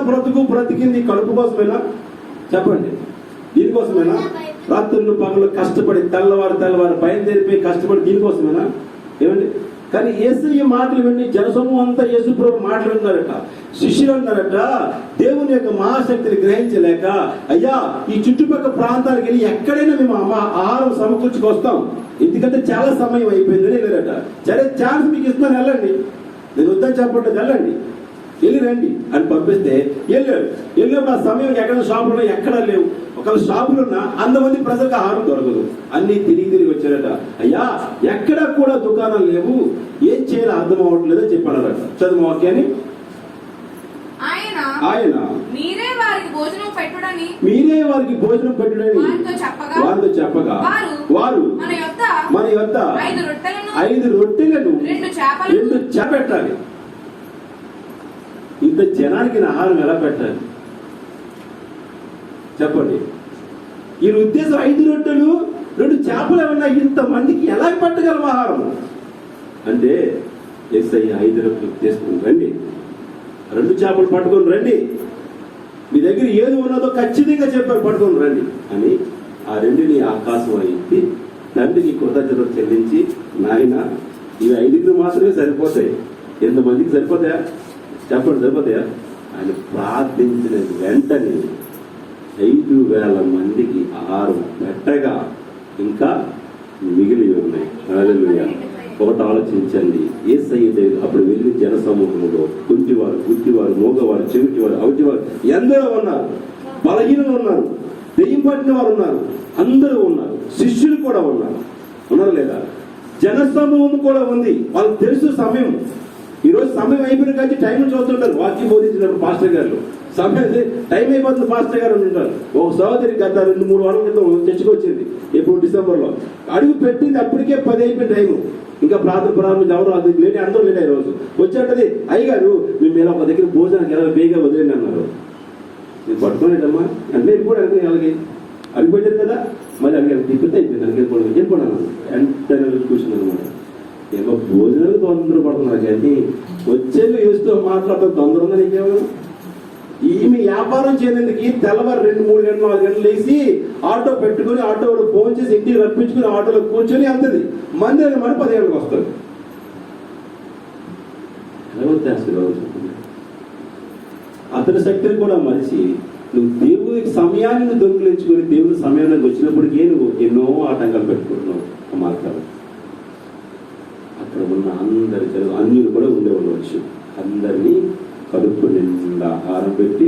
బ్రతికింది? కడుపు కోసమేనా? చెప్పండి, దీనికోసమేనా? రాత్రులు పగలు కష్టపడి తెల్లవారు బయలుదేరిపోయి కష్టపడి దీనికోసమేనా? ఏమండి? కానీ యేసయ్య మాటలు విని జనసమూహం అంతా యేసు ప్రభు మాటలు విన్నారట. శిష్యులు అన్నారట, దేవుని యొక్క మహాశక్తిని గ్రహించలేక అయ్యా ఈ చుట్టుపక్కల ప్రాంతాలకు వెళ్ళి ఎక్కడైనా మేము ఆహారం సమకూర్చుకొస్తాం, ఎందుకంటే చాలా సమయం అయిపోయిందని వెళ్ళారట. సరే, ఛాన్స్ మీకు ఇస్తున్నాను, వెళ్ళండి, నేను వద్దని చెప్పండి, వెళ్ళండి. వెళ్ళి రండి అని పంపిస్తే వెళ్ళాడు. వెళ్ళినప్పుడు ఆ సమయం ఎక్కడ షాపులు ఎక్కడా లేవు. ఒకవేళ షాపులు ఉన్నా అంతమంది ప్రజలకు ఆహారం దొరకదు. అన్ని తిరిగి వచ్చారట. అయ్యా ఎక్కడా కూడా దుకాణాలు లేవు, ఏం చేయాలో అర్థం అవ్వట్లేదని చెప్పాడట. చదువు వాక్యాన్ని. ఆయన మీరే వారికి భోజనం పెట్టుడని వారితో చెప్పగా వారు మన యొద్ద 5 రొట్టెలను 2 చేపట్టాలి. ఇంత జనానికి ఆహారం ఎలా పెట్టాలి చెప్పండి? ఈ ఉద్దేశం 5 రొట్టెలు 2 చేపలు ఏమన్నా ఇంతమందికి ఎలా పెట్టగలం ఆహారం అంటే, యేసయ్య 5 రొట్టెలు తీసుకుని రండి, 2 చేపలు పట్టుకొని రండి, మీ దగ్గర ఏది ఉన్నదో ఖచ్చితంగా చెప్పారు, పట్టుకొని రండి అని ఆ 2ని ఆకాశం ఎత్తి తండ్రికి కృతజ్ఞతలు చెల్లించి, నాయన ఇవి 5కి మాత్రమే సరిపోతాయి, ఎంతమందికి సరిపోతాయా చెప్పండి, సరిపోతాయా ఆయన ప్రార్థించిన వెంటనే 5,000 మందికి ఆహారం పెట్టగా ఇంకా మిగిలి ఉన్నాయి. హల్లెలూయా. ఒకటి ఆలోచించండి, యేసయ్య అప్పుడు వెళ్ళి జన సమూహంలో కుంటివారు, గుడ్డివారు, మోగవారు, చెవిటివారు, అవటివారు ఎందరో ఉన్నారు, బలహీనలు ఉన్నారు, దెయ్యం పట్టిన వారు ఉన్నారు, అందరూ ఉన్నారు, శిష్యులు కూడా ఉన్నారు లేదా? జన సమూహం కూడా ఉంది. వాళ్ళకి తెలుసు సమయం, ఈరోజు సమయం అయిపోయిన కానీ టైం చూస్తుంటారు. వాక్యం బోధించినప్పుడు పాస్టర్ గారు సమయం టైం అయిపోతుంది పాస్టర్ గారు ఉంటారు. ఒక సహోదరి గత 2-3 వారాల క్రితం చర్చకొచ్చింది, ఇప్పుడు డిసెంబర్లో అడుగు పెట్టింది, అప్పటికే 10 అయిపోయిన టైము. ఇంకా ప్రారంభించి ఎవరు అది లేని అందరూ లేని రోజు వచ్చేటది, అయ్యగారు మేము ఇలా ఒక దగ్గర భోజనానికి ఎలా బేగా వదిలేండి అన్నారు. నేను పట్టుకోలేదమ్మా అంటే వెళ్ళిపోయాను, అలాగే అడిగిపోయారు కదా, మళ్ళీ అడిగారు తిప్పితే అయిపోయింది, అలాగే వెళ్ళిపోయాను వెంటనే కూర్చున్నాను అనమాట. ఏమో భోజనాలు తొందర పడుతున్నారు కానీ వచ్చేది వేస్తూ మాట్లాడతాం తొందర ఉందా నీకేమో? ఈమె వ్యాపారం చేయడానికి తెల్లవారు 2-3 గంటలు 4 గంటలు వేసి ఆటో పెట్టుకుని ఆటోలో ఫోన్ చేసి ఇంటికి రప్పించుకుని ఆటోలో కూర్చొని అంతది మంది మరి 10 గంటలకు వస్తుంది. అతని శక్తిని కూడా మనిషి నువ్వు దేవుడి సమయాన్ని దొంగిలించుకొని దేవుడి సమయానికి వచ్చినప్పటికీ నువ్వు ఎన్నో ఆటంకాలు పెట్టుకుంటున్నావు. ఆ మార్గాలు అక్కడ ఉన్న అందరి అన్యులు కూడా ఉండే ఉండవచ్చు. అందరినీ కడుపు నిండా ఆహారం పెట్టి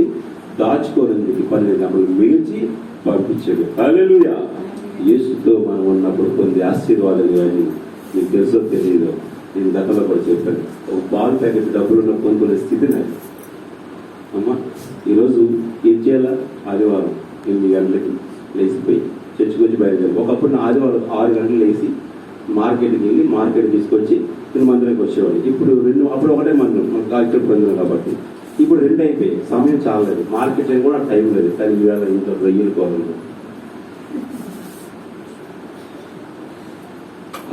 దాచుకోనందుకు 12 గంటలు మిగిల్చి పంపించాడు. హల్లెలూయా. యేసుతో మనం ఉన్నప్పుడు కొన్ని ఆశీర్వాదాలు కానీ మీకు తెలుసో తెలియదు, నేను గతంలో కూడా చెప్పాను. ఒక బాల్ ప్యాకెట్ డబ్బులున్న కొనుక్కునే స్థితి నాకు. అమ్మా ఈరోజు ఏం చేయాలా? ఆదివారం 8 గంటలకి లేచిపోయి చర్చకొచ్చి బయలుదేరి. ఒకప్పుడు నా ఆదివారం 6 గంటలు లేచి మార్కెట్కి వెళ్ళి మార్కెట్ తీసుకొచ్చి నేను మందిరానికి వచ్చేవాడు. ఇప్పుడు అప్పుడు ఒకటే మందిరం, మన కాల్చర్ మందిరం కాబట్టి ఇప్పుడు 2 అయిపోయాయి. సమయం చాలలేదు, మార్కెట్ కూడా టైం లేదు. కానీ ఇవాళ ఇంట్లో రొయ్యలు కోరలు.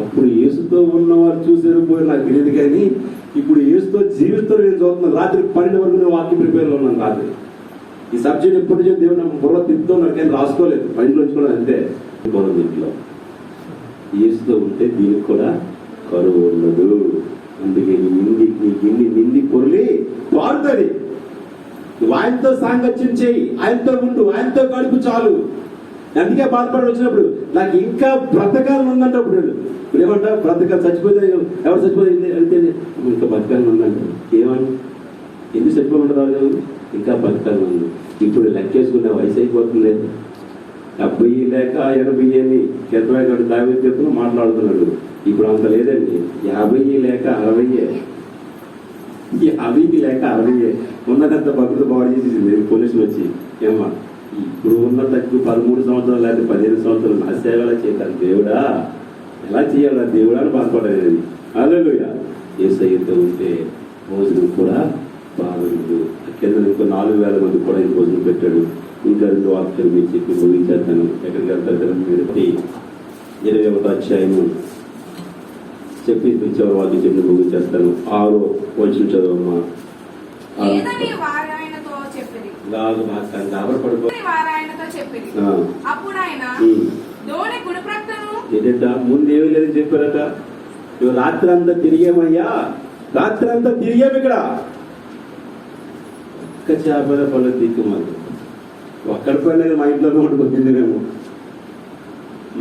అప్పుడు యేసుతో ఉన్నవారు చూసారు పోయి నాకు తెలియదు, కానీ ఇప్పుడు యేసుతో జీవితం నేను చూస్తున్నాను. రాత్రి 12 వరకు నేను వాక్యం ప్రిపేర్లో ఉన్నాను. రాత్రి ఈ సబ్జెక్ట్ ఎప్పుడు చేసి దేవుడు నాకు బుర్ర తిప్పుతున్నాను, కానీ రాసుకోలేదు, మైండ్లో ఉంచుకోలేదు అంతే. ఇంట్లో యేసుతో ఉంటే దీనికి కూడా కరువు ఉండదు. అందుకే నీకు నిండి పొరలి పారుతుంది. నువ్వు ఆయనతో సాంగత్యం చేయి, ఆయనతో ఉండు, ఆయనతో గడుపు చాలు. అందుకే బాధపడి వచ్చినప్పుడు నాకు ఇంకా బ్రతకాలను ఉందంటే అప్పుడు ఇప్పుడు ఏమంటా బ్రతకాలు చచ్చిపోతే ఎవరు చచ్చిపోతే అంటే ఇంకా బతకాలను ఉందంట. ఏమని ఎందుకు చచ్చిపోమంటారు? ఇంకా బతకాలను ఉంది. ఇప్పుడు లెక్కేసుకున్న వయసు అయిపోతుంది. 70 లేక 80 అని కెత్తవాడు దావీదు చెప్తున్నా మాట్లాడుతున్నాడు. ఇప్పుడు అంత లేదండి, 50 లేక 60, 50 లేక 60 ఉన్నదంత భక్తులు బాగు చేసేసింది పోలీసులు వచ్చి. ఏమ్మా ఇప్పుడు ఉన్న తక్కువ 13 సంవత్సరాలు లేకపోతే 15 సంవత్సరాలు నా సేవలా చేయాలి దేవుడా, ఎలా చేయాలా దేవుడా అని బాధపడలేదు. హల్లెలూయా. యేసయ్యతో ఉంటే భోజనం కూడా బాగుంది. కింద ఇంకో 4,000 మంది కూడా ఈ భోజనం పెట్టాడు. ఇంకా 2 వాక్యాలు మీరు చెప్పి ముగించేస్తాను. ఎక్కడికి వెళ్తారు మీరు? 20వ అధ్యాయము చెప్పి చివరి వాక్యం చెప్పి ముగించేస్తాను. 6వ వచనం చదవమ్మా. ఏంటంట ముందేమీ లేదని చెప్పారట. నువ్వు రాత్రి అంతా తిరిగామయ్యా, రాత్రి అంతా తిరిగాము. ఇక్కడ ఒక్క చేపల పళ్ళు దిక్కుమాలి ఒక్కడి పైన మా ఇంట్లోనే వండుకొచ్చిందేమో,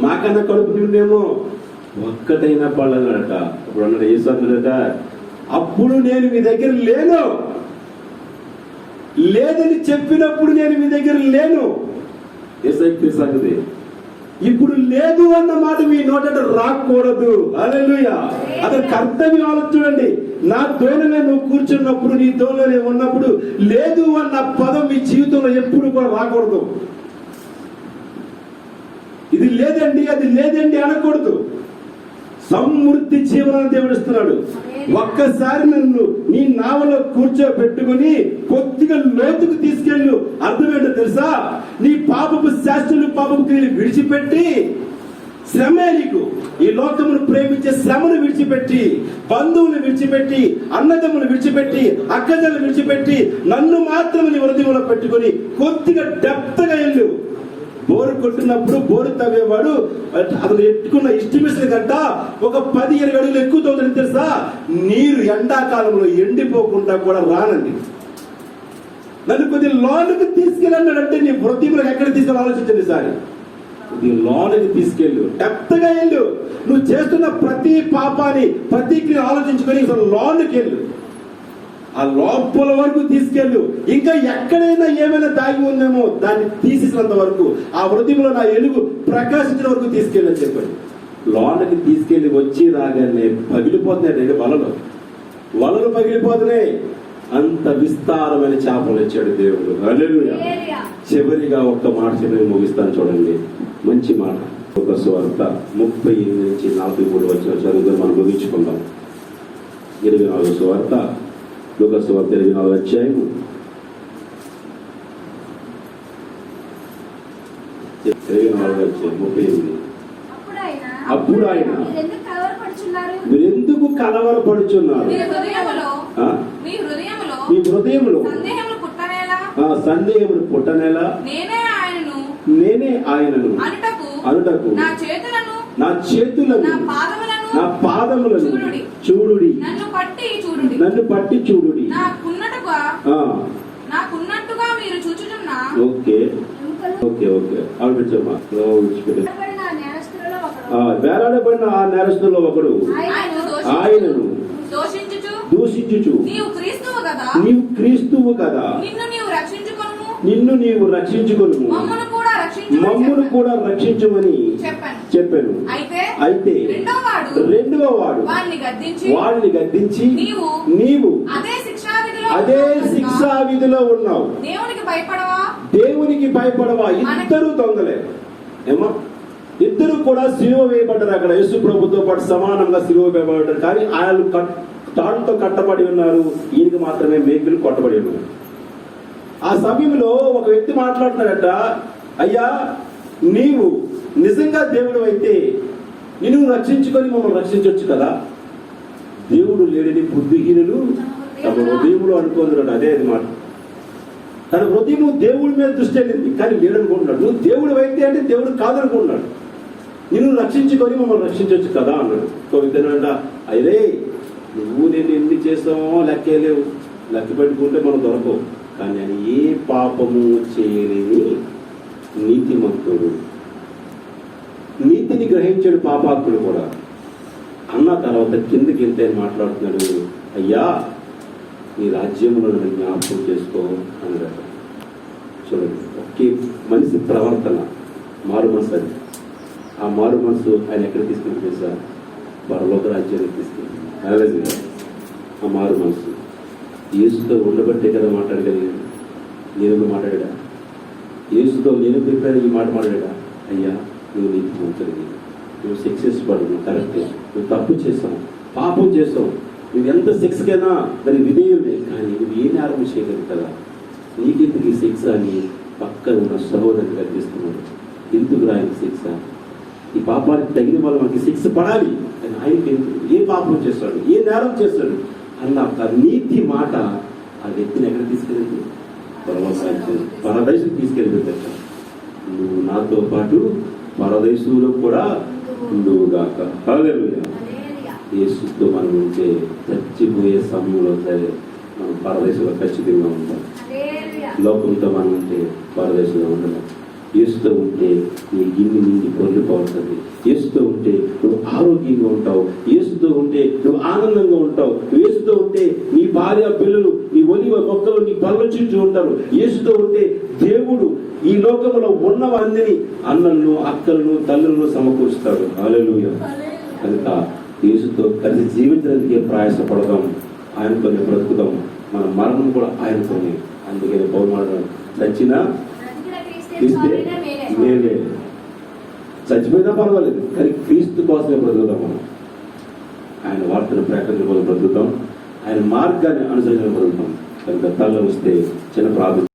మాకన్నా కడుపు నిండేమో, ఒక్కటైనా పళ్ళనట. అప్పుడు అన్నాడు యేసు అన్నాడట, అప్పుడు నేను మీ దగ్గర లేను, లేదని చెప్పినప్పుడు నేను మీ దగ్గర లేను. యేసయ్యకి సంగతి. ఇప్పుడు లేదు అన్న మాట మీ నోట రాకూడదు. హల్లెలూయా. అతని కర్తవ్యం ఆలోచించండి. నా తోననే నువ్వు కూర్చున్నప్పుడు, నీ తోననే ఉన్నప్పుడు లేదు అన్న పదం మీ జీవితంలో ఎప్పుడు కూడా రాకూడదు. ఇది లేదండి, అది లేదండి అనకూడదు. సమృద్ధి జీవనాన్ని దేవుడిస్తున్నాడు. ఒక్కసారి నన్ను నీ నావలో కూర్చోబెట్టుకుని కొద్దిగా లోతుకు తీసుకెళ్ళు. అర్థం ఏంటో తెలుసా? నీ పాపపు శాస్త్రులు, పాపపు క్రియలు విడిచిపెట్టి, శ్రమే నీకు ఈ లోకమును ప్రేమించే శ్రమను విడిచిపెట్టి, బంధువులు విడిచిపెట్టి, అన్నదమ్ములు విడిచిపెట్టి, అక్కజలు విడిచిపెట్టి, నన్ను మాత్రం నీ హృదయంలో పెట్టుకుని కొద్దిగా డెప్త్గా వెళ్ళు. బోరు కొట్టినప్పుడు బోరు తవ్వేవాడు అతను ఎట్టుకున్న ఇస్టిమేషన్ కంట ఒక 10-20 అడుగులు ఎక్కువ తోదని తెలుసా? నీరు ఎండాకాలంలో ఎండిపోకుండా కూడా రానండి. నన్ను కొద్దిగా లోనికి తీసుకెళ్ళన్నాడంటే నీ హృదయంలో ఎక్కడ తీసుకెళ్ళి ఆలోచించండి సార్. నీ లోనికి తీసుకెళ్ళు, డెప్త్గా వెళ్ళు. నువ్వు చేస్తున్న ప్రతి పాపాన్ని, ప్రతి క్రియ ఆలోచించుకొని లోనికి వెళ్ళు. ఆ లోపల వరకు తీసుకెళ్ళు. ఇంకా ఎక్కడైనా ఏమైనా దాగి ఉందేమో దాన్ని తీసేసినంత వరకు, ఆ హృదయంలో నా ఎలుగు ప్రకాశించిన వరకు తీసుకెళ్ళని చెప్పాడు. లోనకి తీసుకెళ్లి వచ్చి రాగానే పగిలిపోతున్నాయి వలలు పగిలిపోతున్నాయి. అంత విస్తారమైన చేపలు వచ్చాడు దేవుడు. హల్లెలూయా. చివరిగా ఒక్క మాట చెప్పి ముగిస్తాను చూడండి, మంచి మాట. ఒక సువార్త 38-43 వచ్చిన చదువుతో మనం ముగించుకుందాం. 24 సువార్త, లూకా సువార్త 24 అధ్యాయం 38. అప్పుడు ఆయన మీరెందుకు కలవరపడుచున్నారు? మీ హృదయములో సందేహములు పుట్టనేలా నేనే ఆయనను అనుటకు నా చేతులను నా పాదములను చూడుడి, నన్ను పట్టి చూడుడి. ఓకే ఓకే ఓకే ఆలోచించమ్మా. వేలాడబడిన ఆ నేరస్తుల్లో ఒకడు ఆయనను దూషించుచు నీవు క్రీస్తువు కదా, నిన్ను నీవు రక్షించుకొను, మమ్మును కూడా రక్షించమని చెప్పాను. అయితే రెండవ వాడు వాడిని గద్దించి నీవు అదే శిక్షా విధిలో ఉన్నావు, దేవునికి భయపడవా? ఇద్దరు దొంగలే ఏమా, ఇద్దరు కూడా సిలువ వేయబడ్డారు. అక్కడ యేసు ప్రభుతో పాటు సమానంగా సిలువ వేయబడ్డారు. కానీ ఆయన తాడుతో కట్టబడి ఉన్నారు, ఈయనకి మాత్రమే మేకులు కొట్టబడి ఉన్నారు. ఆ సమయంలో ఒక వ్యక్తి మాట్లాడుతున్నాడట, అయ్యా నీవు నిజంగా దేవుడు అయితే నిన్ను రక్షించుకొని మమ్మల్ని రక్షించవచ్చు కదా. దేవుడు లేడని బుద్ధిహీనులు తమ హృదయములు అనుకుంటున్నాడు. అదే అది మాట. తన హృదయము దేవుడి మీద దృష్టి వెళ్ళింది, కానీ లేడనుకుంటున్నాడు. నువ్వు దేవుడు అయితే అంటే దేవుడు కాదనుకుంటున్నాడు. నిన్ను రక్షించుకొని మమ్మల్ని రక్షించవచ్చు కదా అన్నాడు. కోవితనంట, అదే నువ్వు నేను ఎన్ని చేస్తామో లెక్కలేవు, లెక్క పెట్టుకుంటే మనం దొరకవు. కానీ ఆయన ఏ పాపము చేయలేని నీతిమంతుడు, నీతిని గ్రహించాడు పాపాత్ముడు కూడా. అన్న తర్వాత కిందకి వెళ్తే మాట్లాడుతున్నాడు, అయ్యా నీ రాజ్యంలో నన్ను జ్ఞాపకం చేసుకో అన్నాడు. చూడండి, ఒకే మనిషి ప్రవర్తన మారు మనసు. అది ఆ మారు మనసు ఆయన ఎక్కడ తీసుకెళ్ళి చేశా? పరలోక రాజ్యానికి తీసుకెళ్ళి. అలాగే ఆ మారు మనసు యేసుతో ఉండబట్టే కదా మాట్లాడగలిగాడు. నేను మాట్లాడా యేసుతో, నేను చెప్పాను ఈ మాట మాట్లాడా, అయ్యా నువ్వు నీతి మంతుడివి, నువ్వు సక్సెస్ పడవు, కరెక్టే, నువ్వు తప్పు చేసావు, పాపం చేసావు, నువ్వు ఎంత శిక్షకైనా దాని విధేయుడే, కానీ నువ్వు ఏ నేరం చేయగలవు కదా, నీకెందుకు ఈ శిక్ష అని పక్కన ఉన్న సహోదరుని కనిపిస్తున్నాడు. ఎందుకు రాయని శిక్ష? ఈ పాపానికి తగిన వాళ్ళు మనకి శిక్ష పడాలి, కానీ ఆయనకి ఎందుకు? ఏ పాపం చేస్తాడు, ఏ నేరం చేస్తాడు అన్న ఒక నీతి మాట ఆ వ్యక్తిని ఎక్కడ తీసుకెళ్ళింది? పరదేశం తీసుకెళ్ళిపోతాడు. నువ్వు నాతో పాటు పరదేశంలో కూడా ఉండుగాక. హల్లెలూయా. యేసుతో మనం ఉంటే చచ్చిపోయే సమయంలో సరే మనం పరదేశంలో ఖచ్చితంగా ఉంటాం. లోకంతో మనం ఉంటే పరదేశంలో ఉండలేం. యేసుతో ఉంటే నీ గిన్నె నిండి పొంగిపోతుంది. యేసుతో ఉంటే నువ్వు ఆరోగ్యంగా ఉంటావు. యేసుతో ఉంటే నువ్వు ఆనందంగా ఉంటావు. యేసుతో ఉంటే నీ భార్య పిల్లలు నీ ఈ ఒలివ మొక్కలు నీ బల్ల చుట్టూ ఉంటారు. యేసుతో ఉంటే దేవుడు ఈ లోకంలో ఉన్న మందిని అన్నలను, అక్కలను, తల్లులను సమకూరుస్తాడు. హల్లెలూయా. కనుక యేసుతో కలిసి జీవించడానికి ప్రయాసపడదాం, ఆయనతోనే బ్రతుకుదాం. మన మరణం కూడా ఆయనతోనే. అందుకని పౌలు మాట్లాడు, చచ్చినా క్రీస్తే మేలే. చచ్చిపోయినా పర్వాలేదు, కానీ క్రీస్తు కోసమే బ్రతుకుదాం. మనం ఆయన వార్తను ప్రకటించడం బ్రతుకుతాం, ఆయన మార్గాన్ని అనుసరించడం బ్రతుకుతాం. కనుక తల్ల వస్తే చిన్న ప్రార్థన